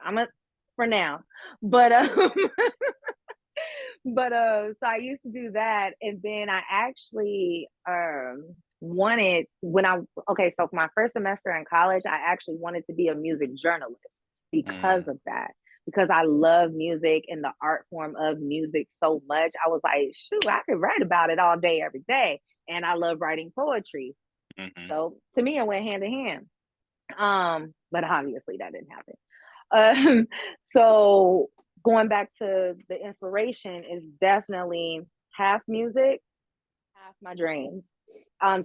I'm a for now, but so I used to do that, and then I actually wanted when I okay, so for my first semester in college, I actually wanted to be a music journalist because Mm, of that. Because I love music and the art form of music so much. I was like, shoot, I could write about it all day, every day. And I love writing poetry. mhm. So to me, it went hand in hand. But obviously that didn't happen. So going back to the inspiration is definitely half music, half my dreams.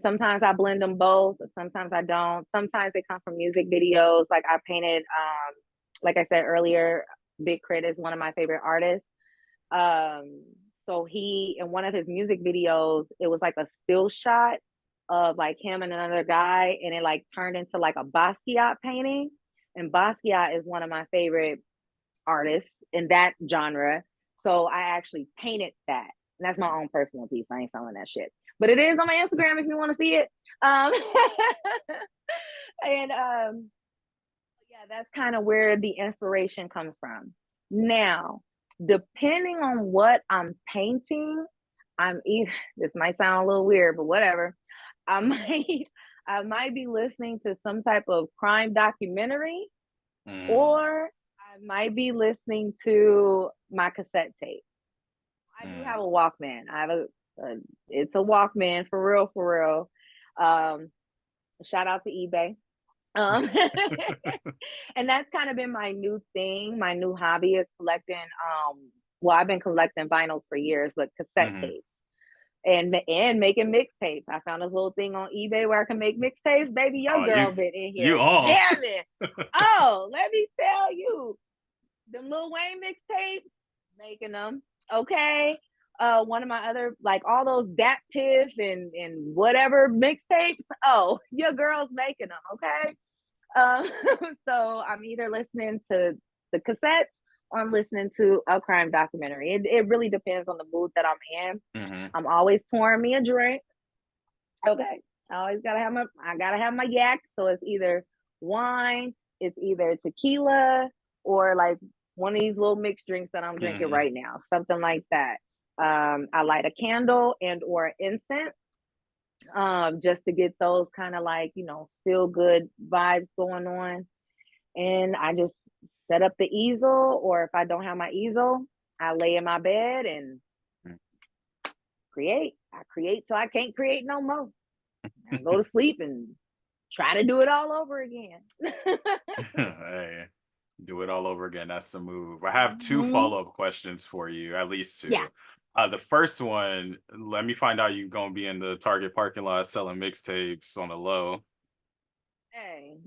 Sometimes I blend them both. Sometimes I don't. Sometimes they come from music videos. Like I painted, like I said earlier, Big Crit is one of my favorite artists. Um, so he in one of his music videos, it was like a still shot of like him and another guy, and it like turned into like a Basquiat painting. And Basquiat is one of my favorite artists in that genre. So I actually painted that. And that's my own personal piece. I ain't selling that shit. But it is on my Instagram if you want to see it. Um, and yeah, that's kind of where the inspiration comes from. Now, depending on what I'm painting, I'm either this might sound a little weird, but whatever. I might I might be listening to some type of crime documentary, Mm, or I might be listening to my cassette tape. I do have mm. a Walkman. I have it's a Walkman for real. Um, Shout out to eBay. Um, and that's kind of been my new thing. My new hobby is collecting. Well, I've been collecting vinyls for years, but cassette Mhm. tapes and making mixtapes. I found this little thing on eBay where I can make mixtapes. Baby, your Oh, girl been in you here on. jamming. Oh, let me tell you, them Lil Wayne mixtapes, making them. Okay. One of my other like all those Dat Piff and whatever mixtapes. Oh, your girl's making them. Okay. Um, so I'm either listening to the cassettes or I'm listening to a crime documentary. It really depends on the mood that I'm in. Mm-hmm. I'm always pouring me a drink. Okay. I gotta have my yak. So it's either wine, it's either tequila, or like one of these little mixed drinks that I'm drinking Mm-hmm. right now. Something like that. I light a candle and or incense. Just to get those kind of like, feel good vibes going on. And I just set up the easel, or if I don't have my easel, I lay in my bed and create. I create till I can't create no more. I go to sleep and try to do it all over again. Hey, do it all over again. That's the move. I have two Mhm. follow-up questions for you, at least Yeah. two. The first one, let me find out you're gonna be in the Target parking lot selling mixtapes on the low. Hey,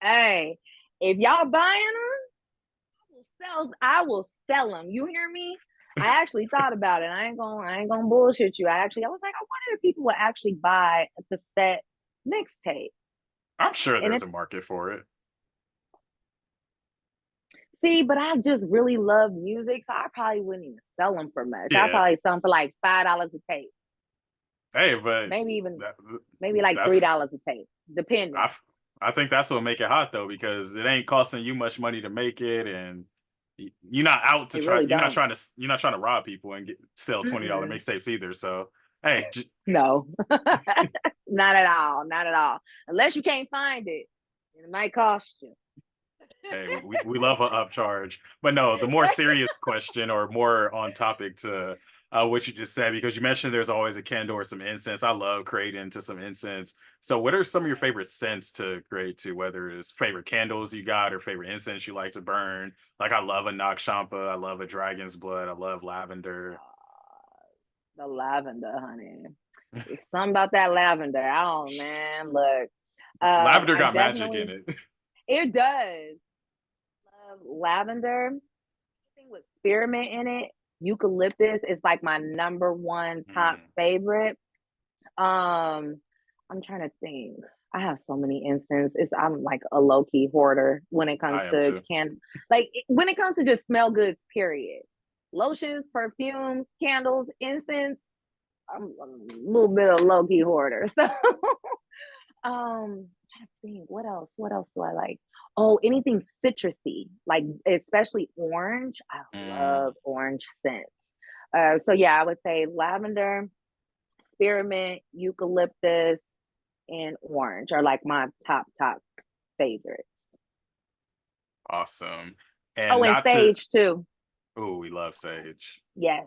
hey, if y'all buying them, I will sell them. You hear me? I actually thought about it. I ain't gonna bullshit you. I was like, I wonder if people would actually buy a cassette mixtape. I'm sure And there's it a market for it. See, but I just really love music, so I probably wouldn't even sell them for much. I Yeah. probably sell them for like $5 a tape, Hey, but maybe even that, maybe like that's $3 a tape, depending. I, I think that's what make it hot though, because it ain't costing you much money to make it, and you're not out to It try. really don't. You're not trying to rob people and sell $20 Mm-mm. mixtapes either. So hey, No, not at all, not at all. Unless you can't find it, it might cost you. hey, we love an upcharge. But no, the more serious question, or more on topic to what you just said, because you mentioned there's always a candle or some incense. I love creating to some incense. So what are some of your favorite scents to create to, whether it's favorite candles you got or favorite incense you like to burn? Like I love a Nakshampa, I love a dragon's blood, I love lavender. The lavender, honey. It's something about that lavender. Oh man, look. Lavender I got magic in definitely it. it does. Love lavender. Anything with spearmint in it. Eucalyptus is like my number one top Mm, favorite. I'm trying to think. I have so many incense. I'm like a low key hoarder when it comes I am to too. when it comes to just smell goods. Period. Lotions, perfumes, candles, incense. I'm a little bit of low key hoarder. So, trying to think. What else do I like? Oh, anything citrusy, like especially orange. I Mm, love orange scents. So yeah, I would say lavender, spearmint, eucalyptus, and orange are like my top favorites. awesome. Oh, And and not to, sage too. oh, we love sage. Yes,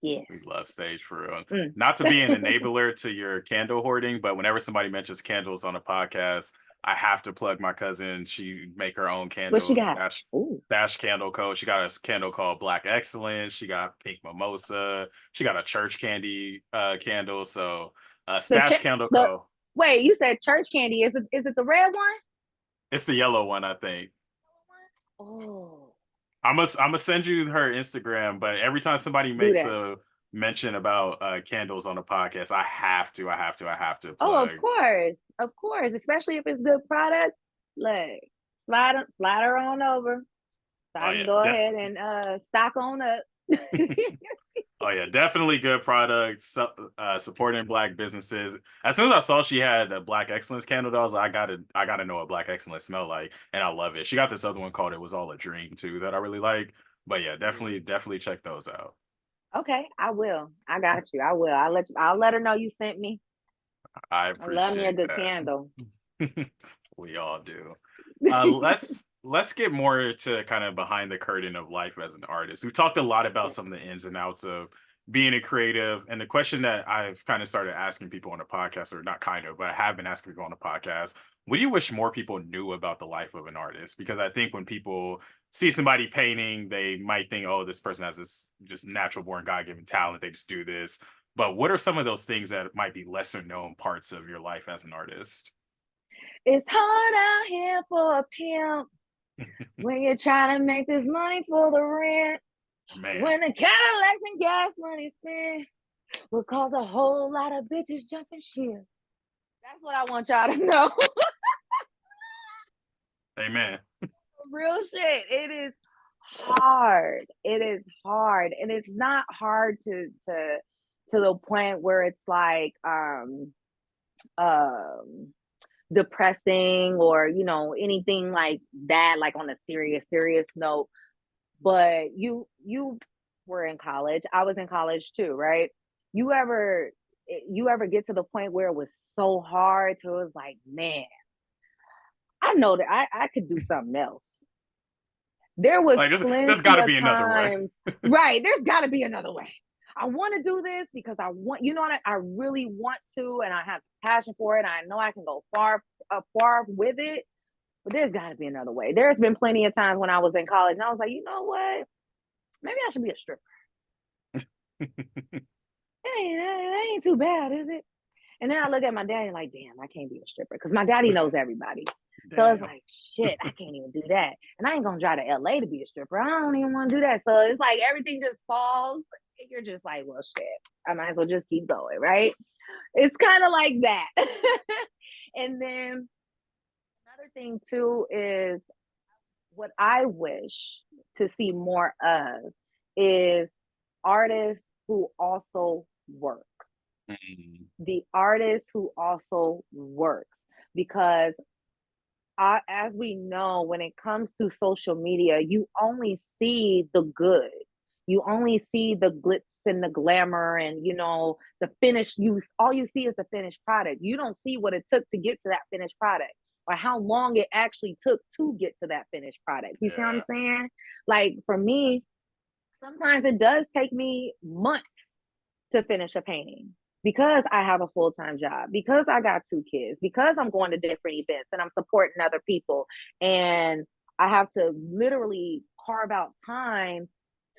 yes. We love stage for real. Mm. Not to be an enabler to your candle hoarding, but whenever somebody mentions candles on a podcast, I have to plug my cousin. She make her own What she candles. got? Ooh, Stash Candle Co. She got a candle called Black Excellence. She got Pink Mimosa. She got a church candy candle. So the Stash Candle the Co. wait. You said church candy. Is it the red one? It's the yellow one, I think. Oh, I'm gonna send you her Instagram, but every time somebody do makes that. a mention about candles on the podcast, I have to Oh, plug. of course. Especially if it's good product. Look, slide her on over, so Oh I can yeah, go ahead and stock on up. oh yeah, definitely good product. Supporting black businesses. As soon as I saw she had a Black Excellence candle, I was like, I gotta know what Black Excellence smell like, and I love it. She got this other one called It Was All a Dream too that I really like. But yeah, definitely check those out. Okay, I will. I got you. I will. I'll let her know you sent me. I I love me a appreciate good that. candle. We all do. Let's get more to kind of behind the curtain of life as an artist. We've talked a lot about some of the ins and outs of being a creative, and the question that I've kind of started asking people on the podcast, or not kind of, but I have been asking people on the podcast: what do you wish more people knew about the life of an artist? Because I think when people see somebody painting, they might think, "Oh, this person has this just natural born God given talent. They just do this." But what are some of those things that might be lesser known parts of your life as an artist? It's hard out here for a pimp when you're trying to make this money for the rent. Man, When the Cadillacs and gas money spent will cause a whole lot of bitches jumping ship. That's what I want y'all to know. amen. Real shit. It is hard. It is hard. And it's not hard to the point where it's like um depressing or anything like that, like on a serious note. But you were in college. I was in college too, right? You ever you ever get to the point where it was so hard to it was like, man, I know that I could do something else. There was Like there's got plenty to of be another way. times, right? There's got to be another way. I want to do this because I want, what I really want to, and I have passion for it. I know I can go far with it, but there's got to be another way. There's been plenty of times when I was in college, and I was like, you know what? Maybe I should be a stripper. That ain't too bad, is it? And then I look at my daddy like, damn, I can't be a stripper because my daddy knows everybody. So it's Damn. like, shit, I can't even do that. And I ain't gonna drive to LA to be a stripper. I don't even want to do that. So it's like everything just falls. And you're just like, well, shit, I might as well just keep going, right? It's kind of like that. And then another thing too is what I wish to see more of is artists who also work. The artist who also works, because as we know, when it comes to social media, you only see the good. You only see the glitz and the glamour and the finished use. All you see is the finished product. You don't see what it took to get to that finished product or how long it actually took to get to that finished product. You see what I'm saying? Like for me, sometimes it does take me months to finish a painting because I have a full-time job, because I got 2 kids, because I'm going to different events and I'm supporting other people. And I have to literally carve out time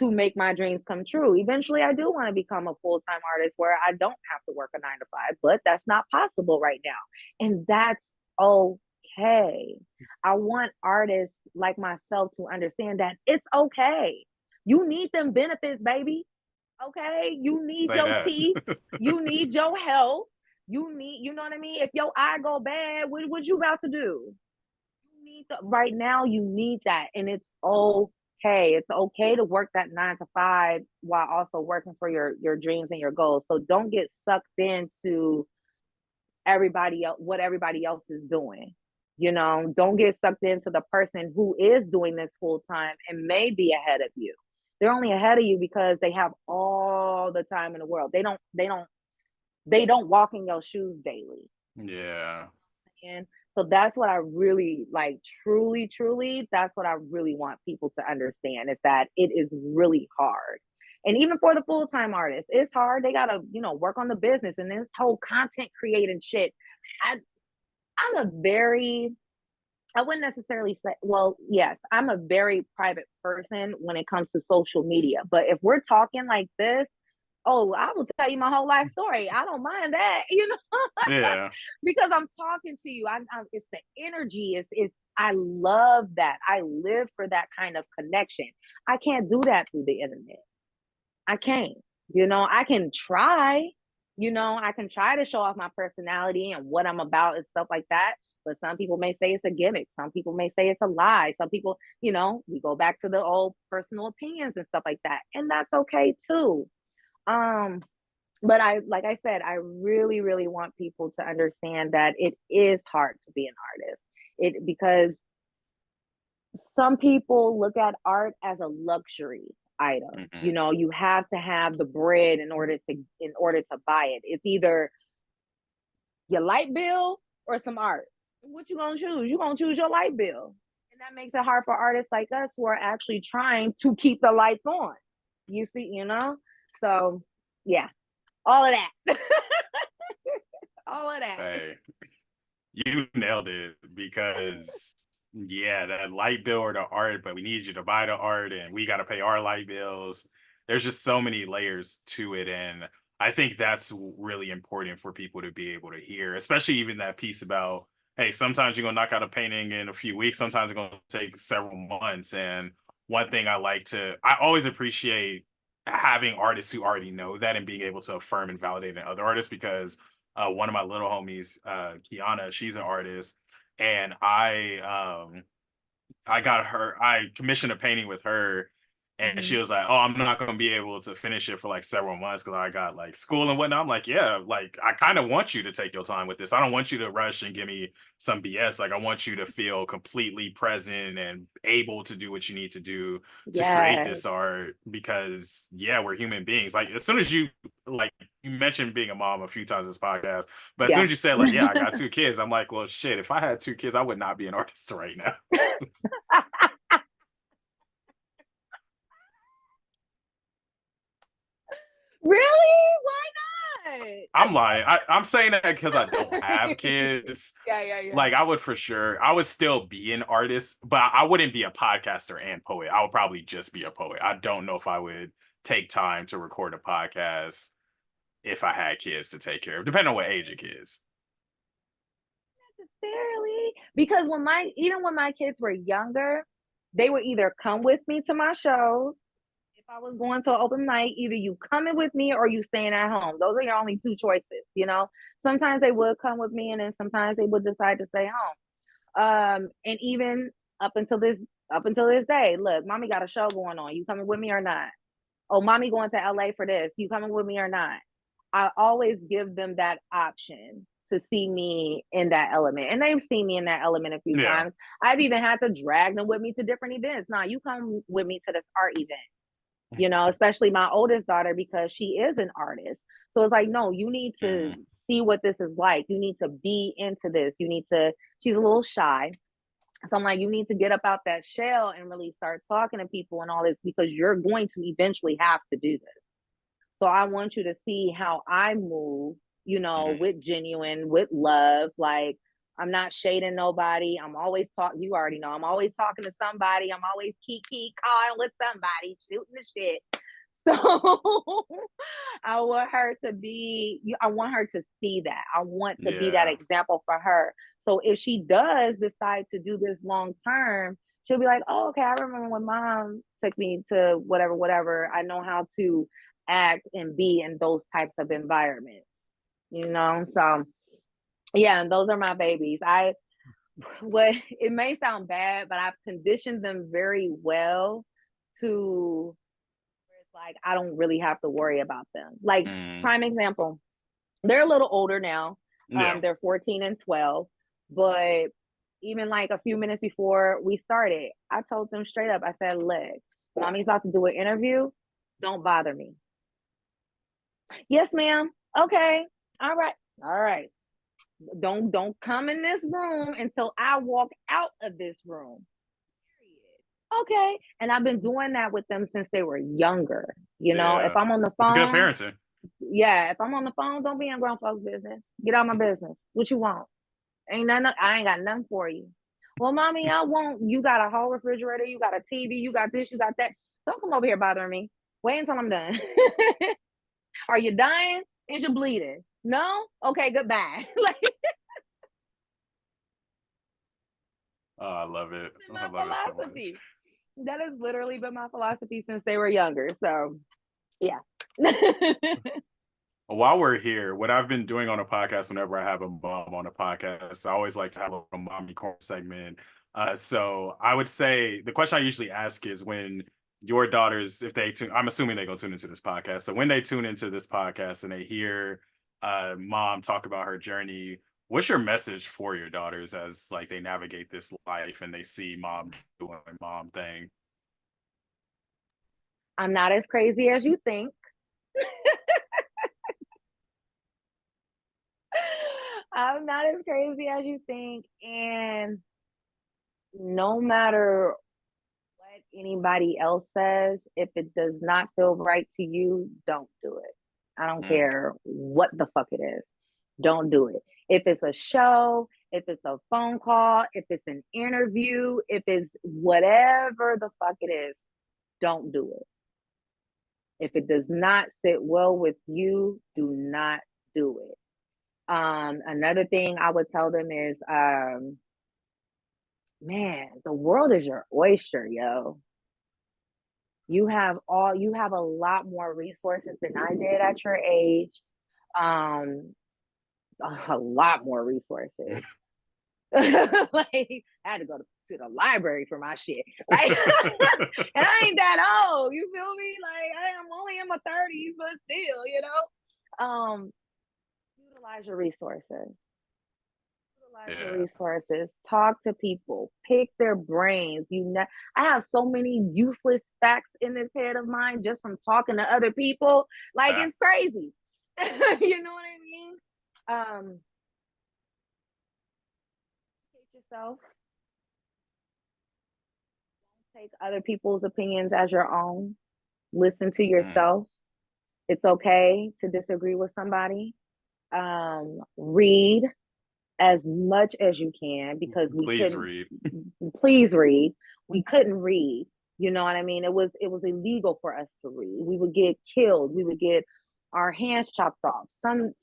to make my dreams come true. Eventually, I do want to become a full-time artist where I don't have to work a 9 to 5, but that's not possible right now. And that's okay. I want artists like myself to understand that it's okay. You need them benefits, baby. Okay, you need Say your that. teeth, you need your health, you need, you know what I mean? If your eye go bad, what you about to do? You need right now, you need that. And it's okay. It's okay to work that 9 to 5 while also working for your dreams and your goals. So don't get sucked into everybody else, what everybody else is doing. Don't get sucked into the person who is doing this full time and may be ahead of you. They're only ahead of you because they have all the time in the world. They don't walk in your shoes daily. Yeah. And so that's what I really like, truly, that's what I really want people to understand, is that it is really hard. And even for the full-time artists, it's hard. They gotta, work on the business and this whole content creating shit. I'm a very, I wouldn't necessarily say, well, yes, I'm a very private person when it comes to social media. But if we're talking like this, oh, I will tell you my whole life story. I don't mind that, Yeah. because I'm talking to you. It's the energy. I love that. I live for that kind of connection. I can't do that through the internet. I can't. I can try. I can try to show off my personality and what I'm about and stuff like that. But some people may say it's a gimmick. Some people may say it's a lie. Some people, we go back to the old personal opinions and stuff like that. And that's okay too. Um, but like I said, I really, really want people to understand that it is hard to be an artist. Because some people look at art as a luxury item. You have to have the bread in order to buy it. It's either your light bill or some art. What you gonna choose? You gonna choose your light bill. And that makes it hard for artists like us who are actually trying to keep the lights on. You see, So yeah, all of that. All of that. Hey, you nailed it, because that light bill or the art, but we need you to buy the art and we got to pay our light bills. There's just so many layers to it. And I think that's really important for people to be able to hear, especially even that piece about, hey, sometimes you're going to knock out a painting in a few weeks. Sometimes it's going to take several months. And one thing I always appreciate having artists who already know that and being able to affirm and validate in other artists, because one of my little homies, Kiana, she's an artist, and I commissioned a painting with her, and she was like, "Oh, I'm not gonna be able to finish it for like several months because I got like school and whatnot." I'm like, "Yeah, like I kind of want you to take your time with this. I don't want you to rush and give me some BS. Like I want you to feel completely present and able to do what you need to do to create Yes. this art because yeah, we're human beings. Like as soon as like you mentioned being a mom a few times in this podcast, but as soon Yeah. as you said like, yeah, I got two kids, I'm like, well, shit, if I had two kids, I would not be an artist right now. Really? Why not? I'm lying. I'm saying that because I don't have kids. Yeah. Like I would for sure, I would still be an artist, but I wouldn't be a podcaster and poet. I would probably just be a poet. I don't know if I would take time to record a podcast if I had kids to take care of, depending on what age of kids. Necessarily. Because even when my kids were younger, they would either come with me to my shows. If I was going to an open mic, either you coming with me or you staying at home. Those are your only two choices, you know. Sometimes they would come with me, and then sometimes they would decide to stay home. And even up until this day, look, mommy got a show going on. You coming with me or not? Oh, mommy going to LA for this. You coming with me or not? I always give them that option to see me in that element. And they've seen me in that element a few Yeah. times. I've even had to drag them with me to different events. Now, you come with me to this art event, especially my oldest daughter, because she is an artist. So it's like, no, you need to Mhm. see what this is like. You need to be into this. She's a little shy. So I'm like, you need to get up out that shell and really start talking to people and all this because you're going to eventually have to do this. So I want you to see how I move, Mhm. with genuine, with love. Like I'm not shading nobody. I'm always talking. You already know. I'm always talking to somebody. I'm always kiki calling with somebody, shooting the shit. So I want her to be. I want her to see that. I want to be that Yeah. example for her. So if she does decide to do this long term, she'll be like, "Oh, okay. I remember when mom took me to whatever, whatever. I know how to act and be in those types of environments." So yeah, and those are my babies. What it may sound bad, but I've conditioned them very well to where it's like I don't really have to worry about them. Like Mm. prime example, they're a little older now. Yeah. They're 14 and 12, but even like a few minutes before we started, I told them straight up. I said, "Look, mommy's about to do an interview. Don't bother me." "Yes, ma'am." "Okay. All right. All right. Don't come in this room until I walk out of this room." Period. "Okay." And I've been doing that with them since they were younger. If Yeah. I'm on the It's good phone, parenting. yeah, if I'm on the phone, don't be in grown folks' business. Get out my business. What you want? Ain't nothing. I ain't got nothing for you. "Well, mommy, I want. You got a whole refrigerator. You got a TV. You got this. You got that. Don't come over here bothering me. Wait until I'm done." "Are you dying? Is you bleeding? No? Okay, goodbye." Like Oh, I love it. I my love it so much. philosophy. That has literally been my philosophy since they were younger. So yeah. While we're here, what I've been doing on a podcast whenever I have a mom on a podcast, I always like to have a mommy corner segment. So I would say the question I usually ask is when your daughters, if they tune, I'm assuming they go tune into this podcast. So when they tune into this podcast and they hear mom talk about her journey, what's your message for your daughters as like they navigate this life and they see mom doing mom thing? I'm not as crazy as you think. I'm not as crazy as you think. And no matter what anybody else says, if it does not feel right to you, don't do it. I don't Mm, care what the fuck it is. Don't do it. If it's a show, if it's a phone call, if it's an interview, if it's whatever the fuck it is, don't do it. If it does not sit well with you, do not do it. Another thing I would tell them is, man, the world is your oyster, yo. You have a lot more resources than I did at your age. Um, a lot more resources. Like I had to go to the library for my shit. Like, and I ain't that old. You feel me? Like I am only in my 30s, but still, you know. Utilize your resources. Utilize your Yeah. resources. Talk to people. Pick their brains. I have so many useless facts in this head of mine just from talking to other people. Like it's Facts. crazy. You know what I mean? Educate yourself. Take other people's opinions as your own. Listen to Mm. yourself. It's okay to disagree with somebody. Read as much as you can because we Please couldn't. read. Please read. We couldn't read. You know what I mean? It was illegal for us to read. We would get killed. We would get our hands chopped off. Some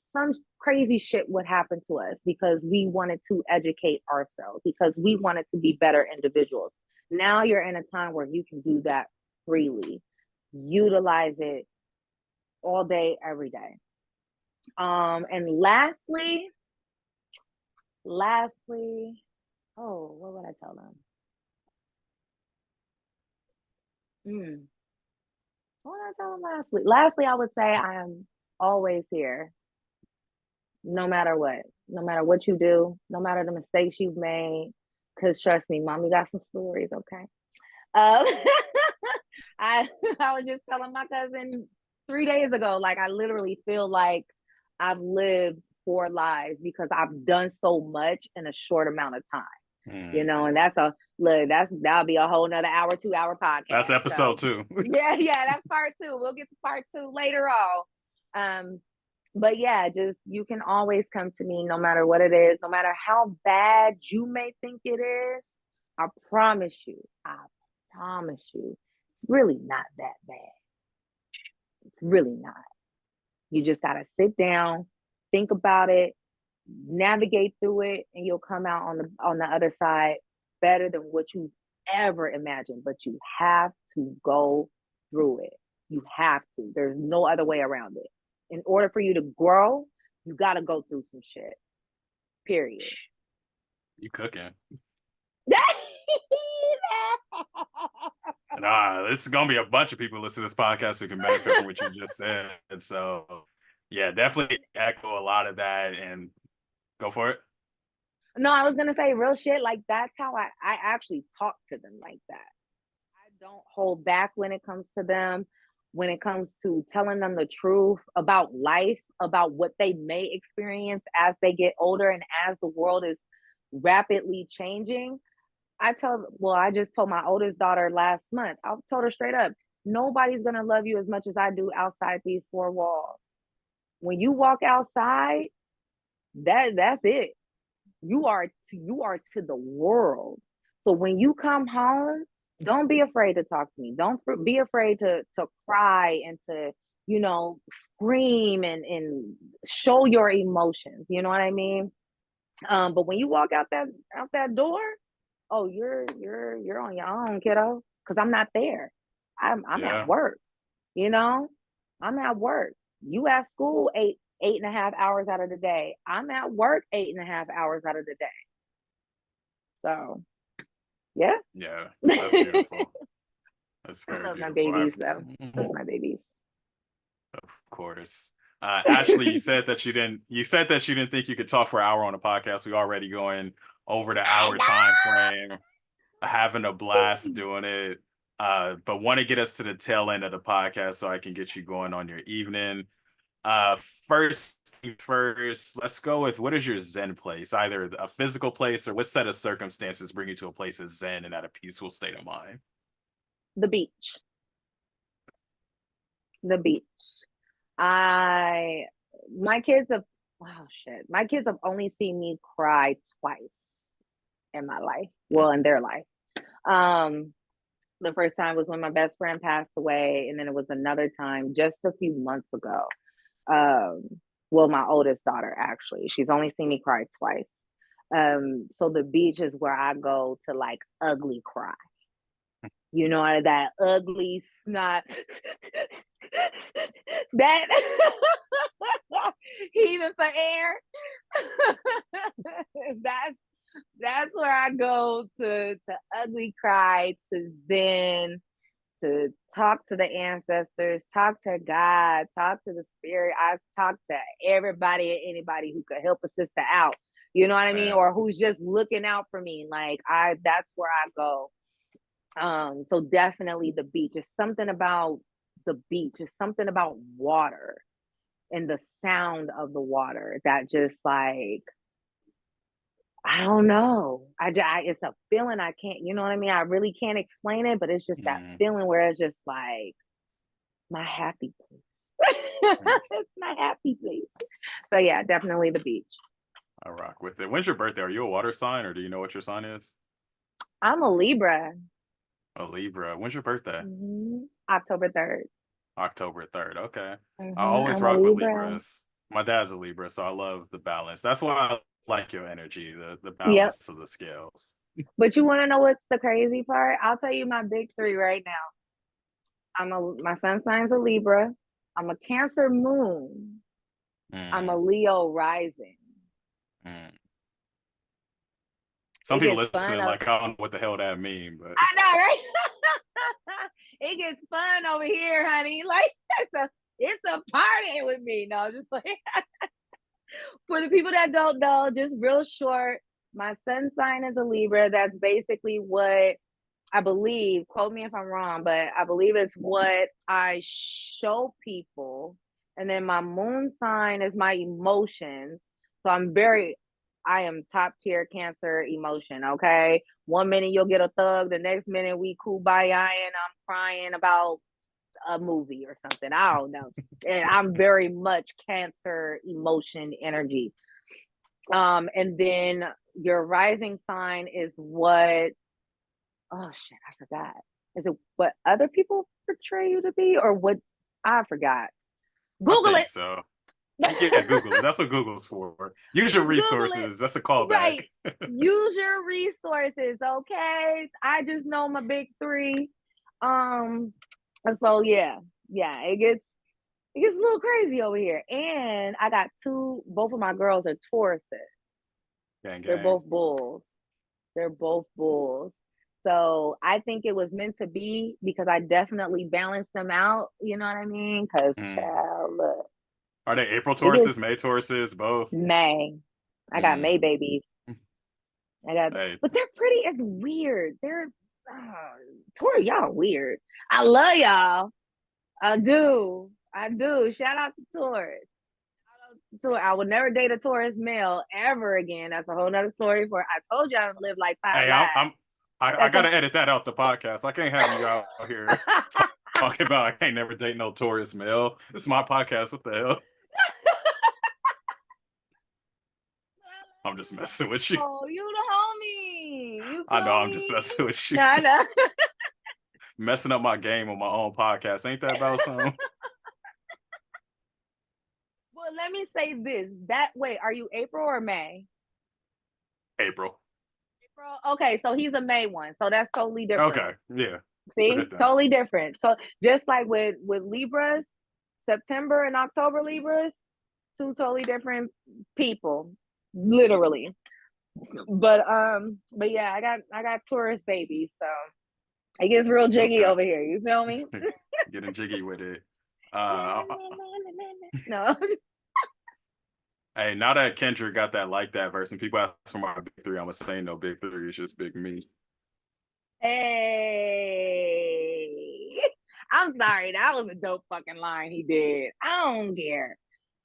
crazy shit would happen to us because we wanted to educate ourselves, because we wanted to be better individuals. Now you're in a time where you can do that freely. Utilize it all day, every day. And lastly, oh, what would I tell them? Mm, what would I tell them lastly? Lastly, I would say I am always here, no matter what you do, no matter the mistakes you've made. Cause trust me, mommy got some stories. Okay. Um, I I was just telling my cousin 3 days ago, like I literally feel like I've lived 4 lives because I've done so much in a short amount of time. You Mm. know, and that's a look, that'll be a whole nother hour, 2 hour That's podcast. episode So two. yeah, that's part two. We'll get to part two later on. Um, but yeah, just you can always come to me no matter what it is, no matter how bad you may think it is. I promise you, it's really not that bad. It's really not. You just gotta sit down, think about it, navigate through it, and you'll come out on the other side better than what you ever imagined. But you have to go through it. You have to. There's no other way around it. In order for you to grow, you gotta go through some shit. Period. You cooking. This is gonna be a bunch of people listening to this podcast who can benefit from what you just said. And so yeah, definitely echo a lot of that and go for it. No, I was gonna say real shit. Like that's how I actually talk to them like that. I don't hold back when it comes to them, when it comes to telling them the truth about life, about what they may experience as they get older and as the world is rapidly changing. I just told my oldest daughter last month, I told her straight up, nobody's gonna love you as much as I do outside these 4 walls. When you walk outside, that's it. You are to the world. So when you come home, don't be afraid to talk to me. Don't be afraid to cry and to scream and show your emotions. You know what I mean? But when you walk out that door, oh, you're on your own, kiddo. Because I'm not there. I'm at Yeah. work. You know, I'm at work. You at school 8.5 hours out of the day. I'm at work 8.5 hours out of the day. So yeah. Yeah. That's I beautiful. That's very love my beautiful. I, babies though. I love my babies. of course. Ashley, you said that you didn't think you could talk for an hour on a podcast. We already going over the I hour know. time frame, having a blast doing it. But want to get us to the tail end of the podcast so I can get you going on your evening. First thing first, let's go with what is your Zen place? Either a physical place or what set of circumstances bring you to a place of Zen and at a peaceful state of mind? The beach. The beach. I my kids have oh shit. My kids have only seen me cry twice in my life. Well, in their life. Um, the first time was when my best friend passed away, and then it was another time just a few months ago. Well, my oldest daughter actually. She's only seen me cry twice. So the beach is where I go to like ugly cry. You know, that ugly snot that heaving for air. That's That's where I go to ugly cry, to zen, to talk to the ancestors, talk to God, talk to the spirit. I talk to everybody and anybody who could help a sister out. You know what I mean? Man. Or who's just looking out for me. Like that's where I go. So definitely the beach. It's something about the beach. It's something about water and the sound of the water that just like I don't know. It's a feeling I can't, you know what I mean? I really can't explain it, but it's just that Mm, feeling where it's just like my happy place. mm. It's my happy place. So yeah, definitely the beach. I rock with it. When's your birthday? Are you a water sign or do you know what your sign is? I'm a Libra. A Libra. When's your birthday? October 3rd. October 3rd. Okay. I always I'm a rock with Libra. Libras. My dad's a Libra, so I love the balance. That's why I like your energy, the Yep. balance of the scales. But you want to know what's the crazy part? I'll tell you my big three right now. My sun sign's a Libra. I'm a Cancer moon. I'm a Mm, Leo rising. mm. Some It people gets fun listening up. like I don't know what the hell that mean, but I know, right? It gets fun over here, honey. Like it's a party with me. No, just like for the people that don't know, just real short. My sun sign is a Libra. That's basically what I believe. Quote me if I'm wrong, but I believe it's what I show people. And then my moon sign is my emotions. So I am top tier Cancer emotion. Okay. One minute you'll get a thug, the next minute we kumbaya and I'm crying about a movie or something. I don't know. And I'm very much Cancer emotion energy. And then your rising sign is what, oh shit, I forgot. Is it what other people portray you to be or what I forgot? I Google think it. so. Yeah, Google it. That's what Google's for. Use your Just Google it. resources. That's a callback. Right. Use your resources, okay? I just know my big three. And so yeah, it gets a little crazy over here. And I got both of my girls are Tauruses. Gang, They're gang. both bulls. They're both bulls. So I think it was meant to be because I definitely balanced them out. You know what I mean? Because Mm. child, look, Are they April it gets Tauruses, May Tauruses, both? May. I got May Mm. babies. I got, Hey, but they're pretty. It's weird. They're Tori, y'all weird. I love y'all. I do. I do. Shout out to Taurus. I would never date a Taurus male ever again. That's a whole nother story. For I told you I would live like 5 hey, lives. I That's a gotta edit that out the podcast. I can't have you out here talking about I can't never date no Taurus male. This is my podcast. What the hell? I'm just messing with you. Oh, you the homie. You I know feel I'm just me? messing with you. No, no. Messing up my game on my own podcast. Ain't that about something? Well, let me say this. That way, are you April or May? April. April. Okay, so he's a May one. So that's totally different. Okay. Yeah. Put See? it down. Totally different. So just like with Libras, September and October Libras, two totally different people. Literally. But yeah, I got Taurus babies, so it gets real jiggy Okay. over here. You feel me? Getting jiggy with it. Uh, No. hey, now that Kendrick got that like that verse, and people ask for my big three, I'm gonna say no big three. It's just big me. Hey. I'm sorry. That was a dope fucking line he did. I don't care.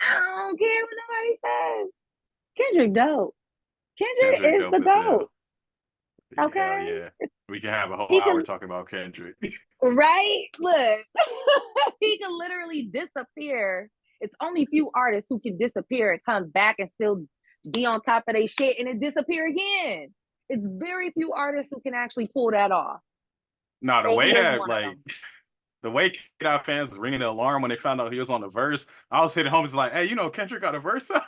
I don't care what nobody says. Kendrick dope. Kendrick Kendrick is the dope as hell. goat. Hell Okay. yeah. We can have a whole He hour can talking about Kendrick. right? Look. He can literally disappear. It's only few artists who can disappear and come back and still be on top of their shit and it disappear again. It's very few artists who can actually pull that off. Nah, the And way he is that one of like them. the way K-Dot fans was ringing the alarm when they found out he was on the verse, I was hitting homies like, hey, you know Kendrick got a verse out?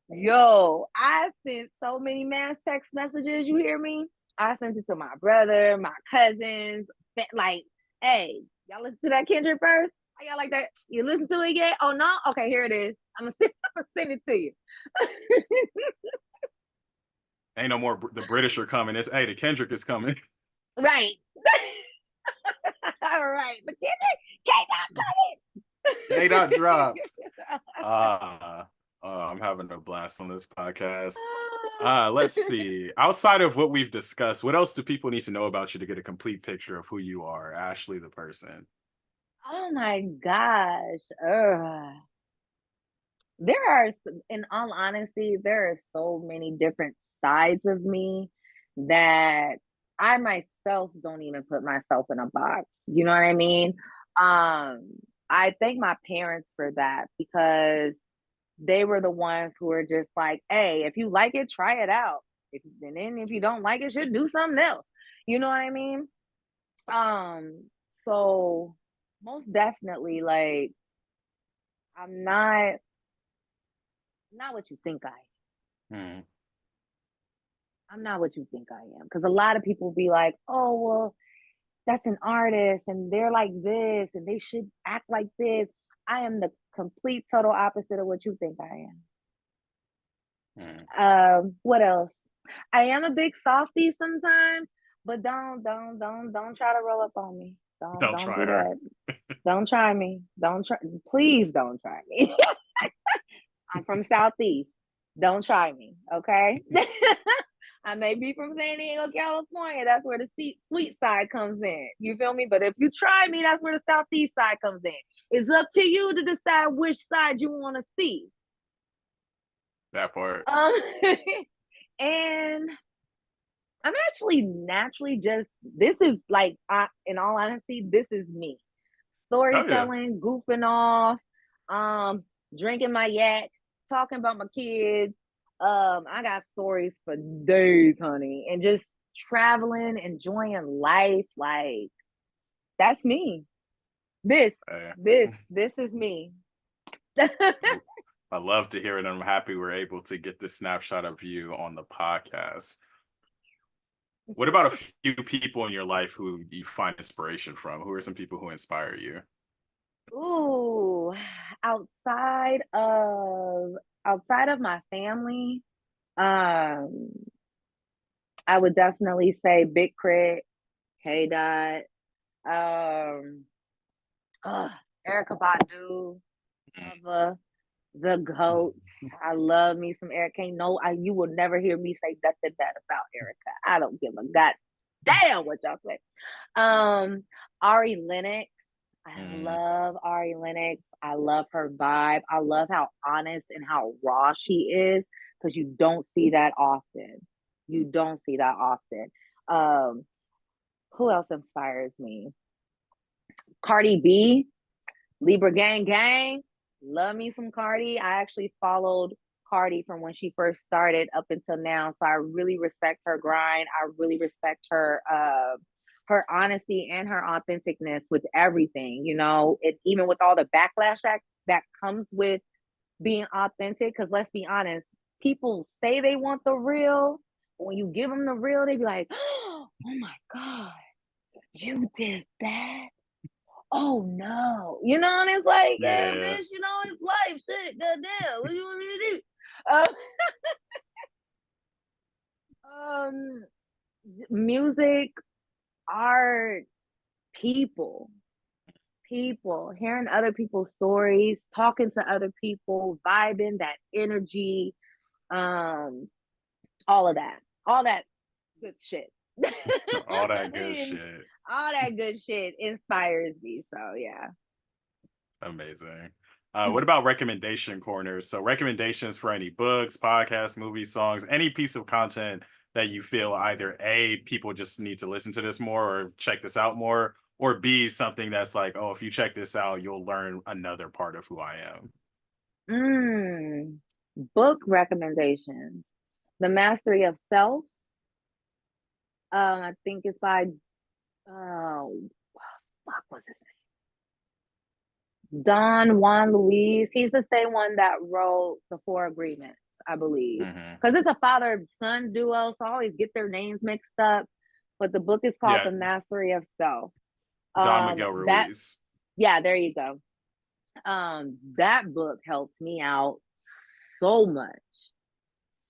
Yo, I sent so many mass text messages. You hear me? I sent it to my brother, my cousins. Like, hey, y'all listen to that Kendrick verse? How y'all like that? You listen to it yet? Oh no? Okay, here it is. I'm gonna send it to you. Ain't no more the British are coming. It's hey, the Kendrick is coming. Right. All right. The Kendrick They not dropped. coming. I'm having a blast on this podcast. Let's see. Outside of what we've discussed, what else do people need to know about you to get a complete picture of who you are, Ashley the person? Oh my gosh. There are, in all honesty, there are so many different sides of me that I myself don't even put myself in a box. You know what I mean? I thank my parents for that because they were the ones who were just like, hey, if you like it, try it out. And then if you don't like it, should do something else. You know what I mean? Um, so most definitely, like, I'm not what you think I am. Hmm. I'm not what you think I am. Because a lot of people be like, oh, well, that's an artist and they're like this and they should act like this. I am the complete total opposite of what you think I Hmm. am. What else? I am a big softie sometimes, but don't try to roll up on me. Don't Don't try do her. that. Don't try me. Don't try. Please don't try me. I'm from Southeast. Don't try me, okay? I may be from San Diego, California. That's where the sweet side comes in. You feel me? But if you try me, that's where the Southeast side comes in. It's up to you to decide which side you want to see. That part. Um, and I'm actually naturally just, this is like, in all honesty, this is me. Oh yeah. Storytelling, goofing off, um, drinking my yak, talking about my kids. I got stories for days, honey, and just traveling, enjoying life. Like that's me. This, Hey. this is me. I love to hear it. I'm happy we're able to get this snapshot of you on the podcast. What about a few people in your life who you find inspiration from? Who are some people who inspire you? Ooh, outside of outside of my family, um, I would definitely say Big Crit, K Dot, um, uh, Erica Badu, Ava, the goats. I love me some Erica. Ain't no, you will never hear me say nothing bad about Erica. I don't give a god damn what y'all say. Um, Ari Lennox. I Mm, love Ari Lennox. I love her vibe. I love how honest and how raw she is because you don't see that often. You don't see that often. Um, who else inspires me? Cardi B, Libra Gang Gang. Love me some Cardi. I actually followed Cardi from when she first started up until now. So I really respect her grind. I really respect her honesty and her authenticness with everything, you know, it even with all the backlash that comes with being authentic. Because let's be honest, people say they want the real, but when you give them the real, they be like, oh my God, you did that? Oh no, you know, and it's like, yeah, yeah. bitch, you know, it's life, shit, goddamn, what you want me to do? Um, music, art, people, hearing other people's stories, talking to other people, vibing that energy, um, all that good shit. All that good shit. All that good shit inspires me. So yeah. Amazing. What about recommendation corners? So recommendations for any books, podcasts, movies, songs, any piece of content that you feel either A, people just need to listen to this more or check this out more, or B, something that's like, oh, if you check this out, you'll learn another part of who I am. Mm, book recommendations. The Mastery of Self. I think it's by fuck was his name? Don Juan Luis. He's the same one that wrote the Four Agreements, I believe. Hmm. Because it's a father-son duo, so I always get their names mixed up. But the book is called Yeah, The Mastery of Self. Don Miguel That Ruiz. yeah, there you go. That book helped me out so much,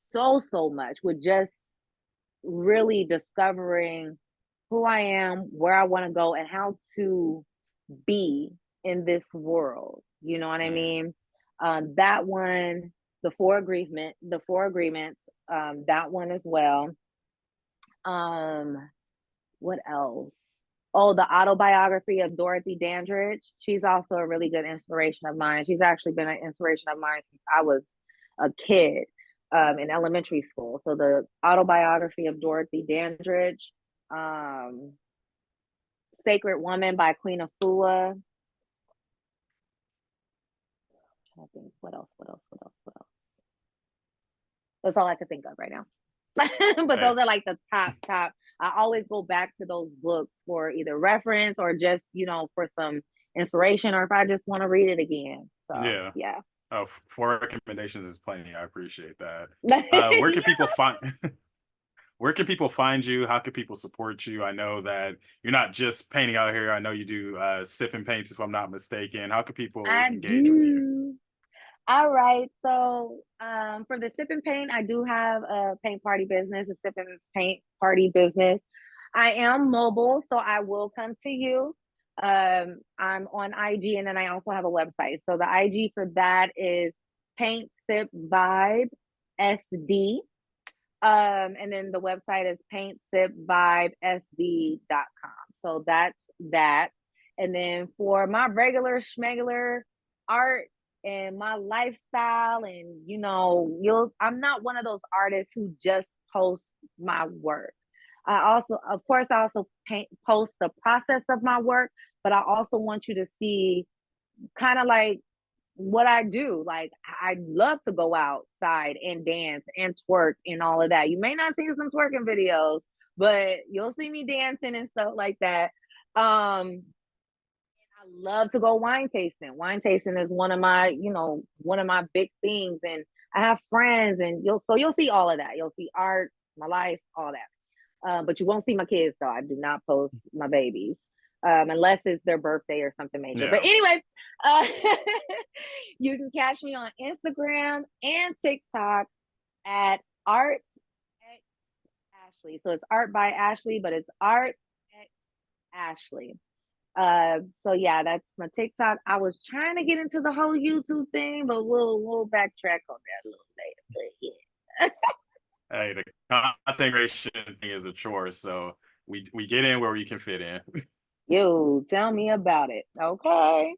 so much with just really discovering who I am, where I want to go, and how to be in this world. You know what I Mm. mean? That one, the four agreements, that one as well. Um, what else? Oh, the autobiography of Dorothy Dandridge. She's also a really good inspiration of mine. She's actually been an inspiration of mine since I was a kid, in elementary school. So the autobiography of Dorothy Dandridge, um, Sacred Woman by Queen Afua. I think what else? What else? That's all I can think of right now. But Hey, those are like the top. I always go back to those books for either reference or just, for some inspiration, or if I just want to read it again. So yeah. yeah. Oh, four recommendations is plenty. I appreciate that. Where can Yeah. people find where can people find you? How can people support you? I know that you're not just painting out here. I know you do sip and paints, if I'm not mistaken. How can people I engage with you? do. All right. So for the sip and paint, I do have a paint party business, a sip and paint party business. I am mobile, so I will come to you. I'm on IG, and then I also have a website. So the IG for that is Paint Sip Vibe SD. And then the website is paintsipvibesd.com. So that's that. And then for my regular schmegular art and my lifestyle, and I'm not one of those artists who just post my work. I also post the process of my work, but I also want you to see kind of like what I do. Like, I love to go outside and dance and twerk and all of that. You may not see some twerking videos, but you'll see me dancing and stuff like that. I love to go wine tasting. Wine tasting is one of my big things. And I have friends, and you'll see all of that. You'll see art, my life, all that. But you won't see my kids though. I do not post my babies. Unless it's their birthday or something major. But Yeah. anyway, you can catch me on Instagram and TikTok at Art X Ashley. So it's Art by Ashley, but it's Art X Ashley. So yeah, that's my TikTok. I was trying to get into the whole YouTube thing, but we'll backtrack on that a little later. But yeah. Hey, the content creation thing is a chore, so we get in where we can fit in. Yo, tell me about it. Okay.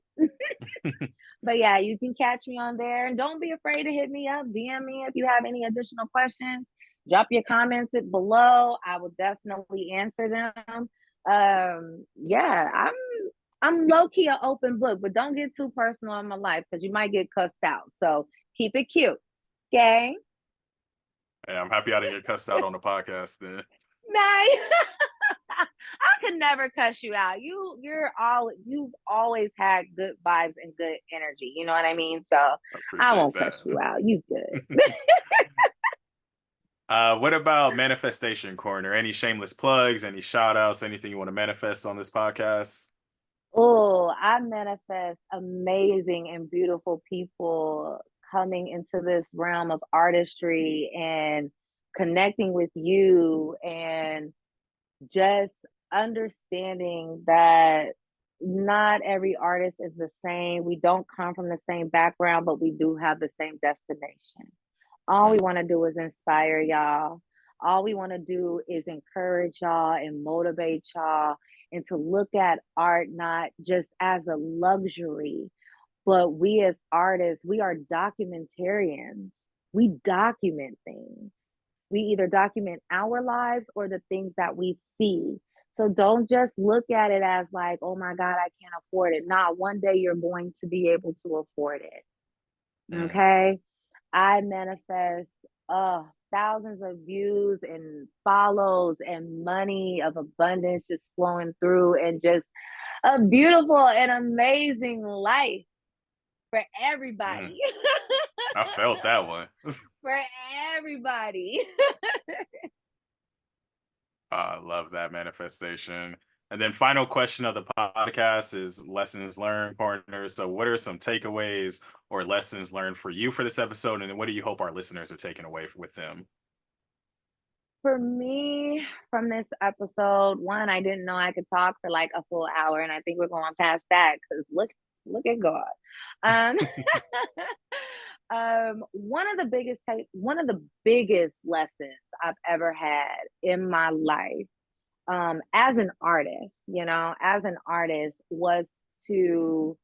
But yeah, you can catch me on there, and don't be afraid to hit me up, DM me if you have any additional questions. Drop your comments below. I will definitely answer them. Yeah, I'm low key an open book, but don't get too personal in my life because you might get cussed out. So keep it cute. Okay. Hey, I'm happy I didn't get cussed out on the podcast then. Nice. I could never cuss you out. You've always had good vibes and good energy. You know what I mean? So I I appreciate won't cuss that. you out. You good. What about manifestation corner? Any shameless plugs, any shout outs, anything you want to manifest on this podcast? Oh, I manifest amazing and beautiful people coming into this realm of artistry and connecting with you, and just understanding that not every artist is the same. We don't come from the same background, but we do have the same destination. All we Mm. want to do is inspire y'all. All we want to do is encourage y'all and motivate y'all, and to look at art not just as a luxury, but we as artists, we are documentarians. We document things. We either document our lives or the things that we see. So don't just look at it as like, oh my God, I can't afford it. Nah, one day you're going to be able to afford it. Mm. Okay. I manifest thousands of views and follows and money of abundance just flowing through, and just a beautiful and amazing life for Mm. everybody. I felt that one. For everybody. I love that manifestation. And then final question of the podcast is lessons learned corner. So what are some takeaways or lessons learned for you for this episode? And then what do you hope our listeners are taking away with them? For me, from this episode, one, I didn't know I could talk for like a full hour, and I think we're going past that because look at God. Um, one of the biggest lessons I've ever had in my life, as an artist, was to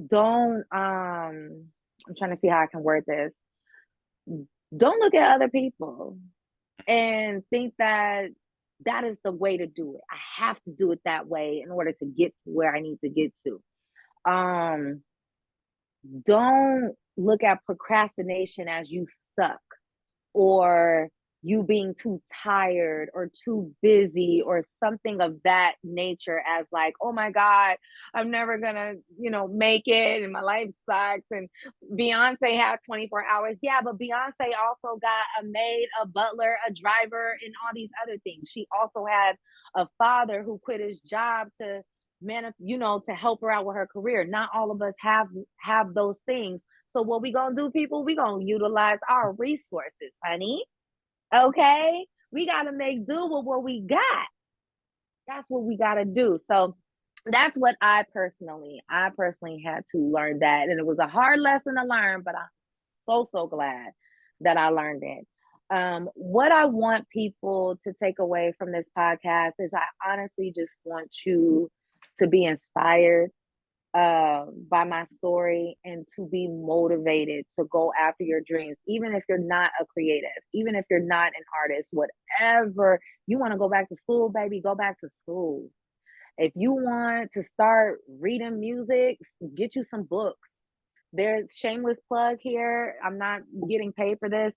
don't I'm trying to see how I can word this. Don't look at other people and think that that is the way to do it. I have to do it that way in order to get to where I need to get to. Um, don't look at procrastination as you suck, or you being too tired or too busy or something of that nature as like, oh my God, I'm never gonna, make it and my life sucks. And Beyonce had 24 hours. Yeah, but Beyonce also got a maid, a butler, a driver, and all these other things. She also had a father who quit his job to to help her out with her career. Not all of us have those things. So what we gonna do, people? We gonna utilize our resources, honey. Okay, we gotta make do with what we got. That's what we gotta do. So that's what I personally had to learn that, and it was a hard lesson to learn, but I'm so glad that I learned it. What I want people to take away from this podcast is I honestly just want you to be inspired by my story and to be motivated to go after your dreams, even if you're not a creative, even if you're not an artist, whatever you want to go back to school, baby, go back to school. If you want to start reading music, get you some books. There's shameless plug here. I'm not getting paid for this,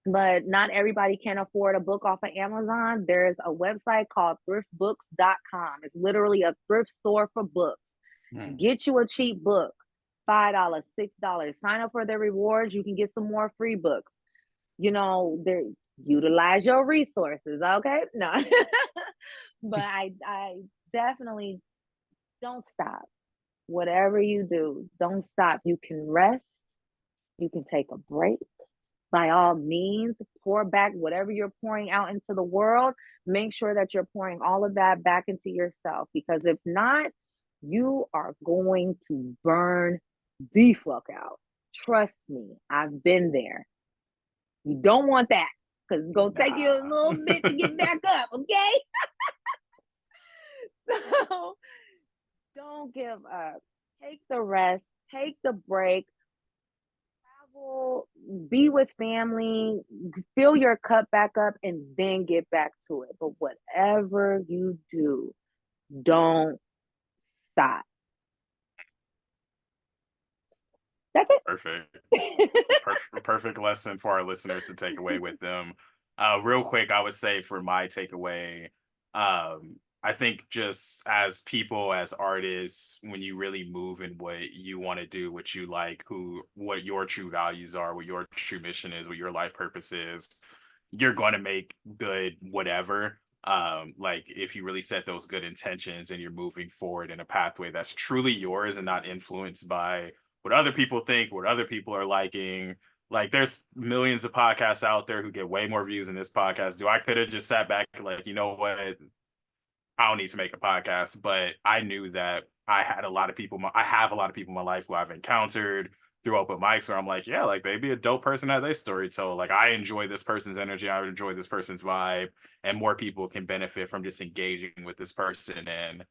but not everybody can afford a book off of Amazon. There's a website called thriftbooks.com. It's literally a thrift store for books. Get you a cheap book, $5, $6. Sign up for their rewards. You can get some more free books. Utilize your resources, okay? No, but I definitely don't stop. Whatever you do, don't stop. You can rest. You can take a break. By all means, pour back whatever you're pouring out into the world. Make sure that you're pouring all of that back into yourself, because if not, you are going to burn the fuck out. Trust me, I've been there. You don't want that, because it's going to take you a little bit to get back up, okay? So don't give up. Take the rest, take the break, travel, be with family, fill your cup back up, and then get back to it. But whatever you do, don't stop. That's it. Perfect lesson for our listeners to take away with them. Real quick, I would say for my takeaway, I think just as people, as artists, when you really move in what you want to do, what you like, what your true values are, what your true mission is, what your life purpose is, you're going to make good whatever. Like if you really set those good intentions and you're moving forward in a pathway that's truly yours and not influenced by what other people think, what other people are liking. Like there's millions of podcasts out there who get way more views than this podcast do. I could have just sat back like, you know what? I don't need to make a podcast, but I knew that I have a lot of people in my life who I've encountered through open mics where I'm like, yeah, like they'd be a dope person at their story told. Like I enjoy this person's energy, I enjoy this person's vibe, and more people can benefit from just engaging with this person. And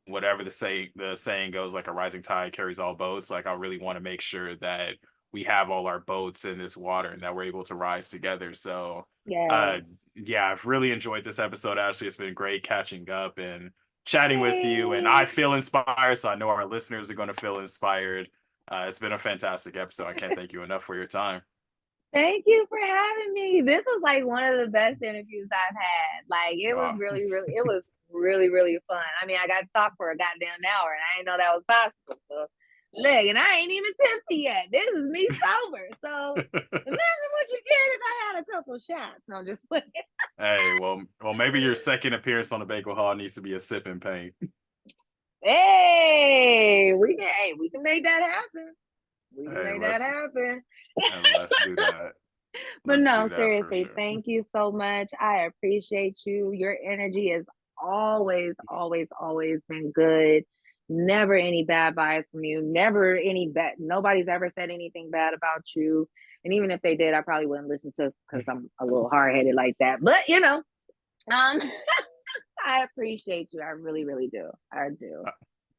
whatever the saying goes, like a rising tide carries all boats. Like I really want to make sure that we have all our boats in this water and that we're able to rise together. So Yes. yeah, I've really enjoyed this episode. Ashley, it's been great catching up and chatting with you, and I Hey. feel inspired, so I know our listeners are going to feel inspired. It's been a fantastic episode. I can't thank you enough for your time. Thank you for having me. This was like one of the best interviews I've had. Like it was Wow. really fun. I mean, I got to talk for a goddamn hour, and I didn't know that was possible. So look, and I ain't even tipsy yet. This is me sober. So imagine what you get if I had a couple shots. No, I'm just playing. Hey, well, maybe your second appearance on the Banquet Hall needs to be a sip in pain. Hey, we can make that happen. We can Hey, make that happen. let's do that. But Let's do no, that for seriously, sure. thank you so much. I appreciate you. Your energy is always, always, always been good. Never any bad vibes from you. Never any bad. Nobody's ever said anything bad about you. And even if they did, I probably wouldn't listen to because I'm a little hard headed like that. But um, I appreciate you. I really, really do. I do.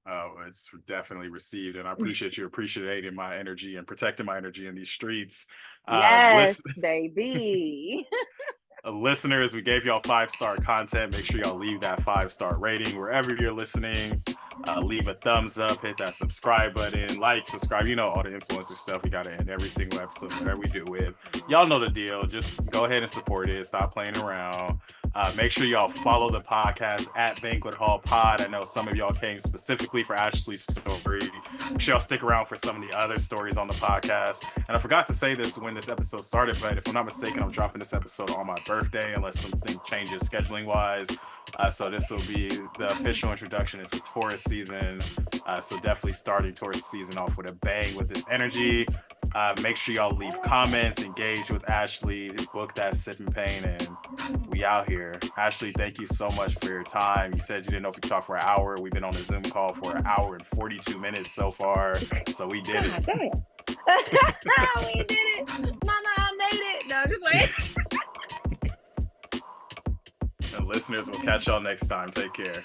Oh, it's definitely received, and I appreciate you appreciating my energy and protecting my energy in these streets. Yes, Listen, baby. listeners, we gave y'all 5-star content. Make sure y'all leave that 5-star rating wherever you're listening. Leave a thumbs up, hit that subscribe button, like, subscribe. You know all the influencer stuff. We got to end every single episode, whatever we do with. Y'all know the deal. Just go ahead and support it. Stop playing around. Make sure y'all follow the podcast at Banquet Hall Pod. I know some of y'all came specifically for Ashley's story. Make sure y'all stick around for some of the other stories on the podcast. And I forgot to say this when this episode started, but if I'm not mistaken, I'm dropping this episode on my birthday unless something changes scheduling wise. So this will be the official introduction into Taurus season. So definitely starting Taurus season off with a bang with this energy. Make sure y'all leave comments, engage with Ashley, book that sipping pain, and we out here. Ashley, thank you so much for your time. You said you didn't know if we could talk for an hour. We've been on a Zoom call for an hour and 42 minutes so far. So we did it. We did it. Mama, I made it. No, just wait. And listeners, we'll catch y'all next time. Take care.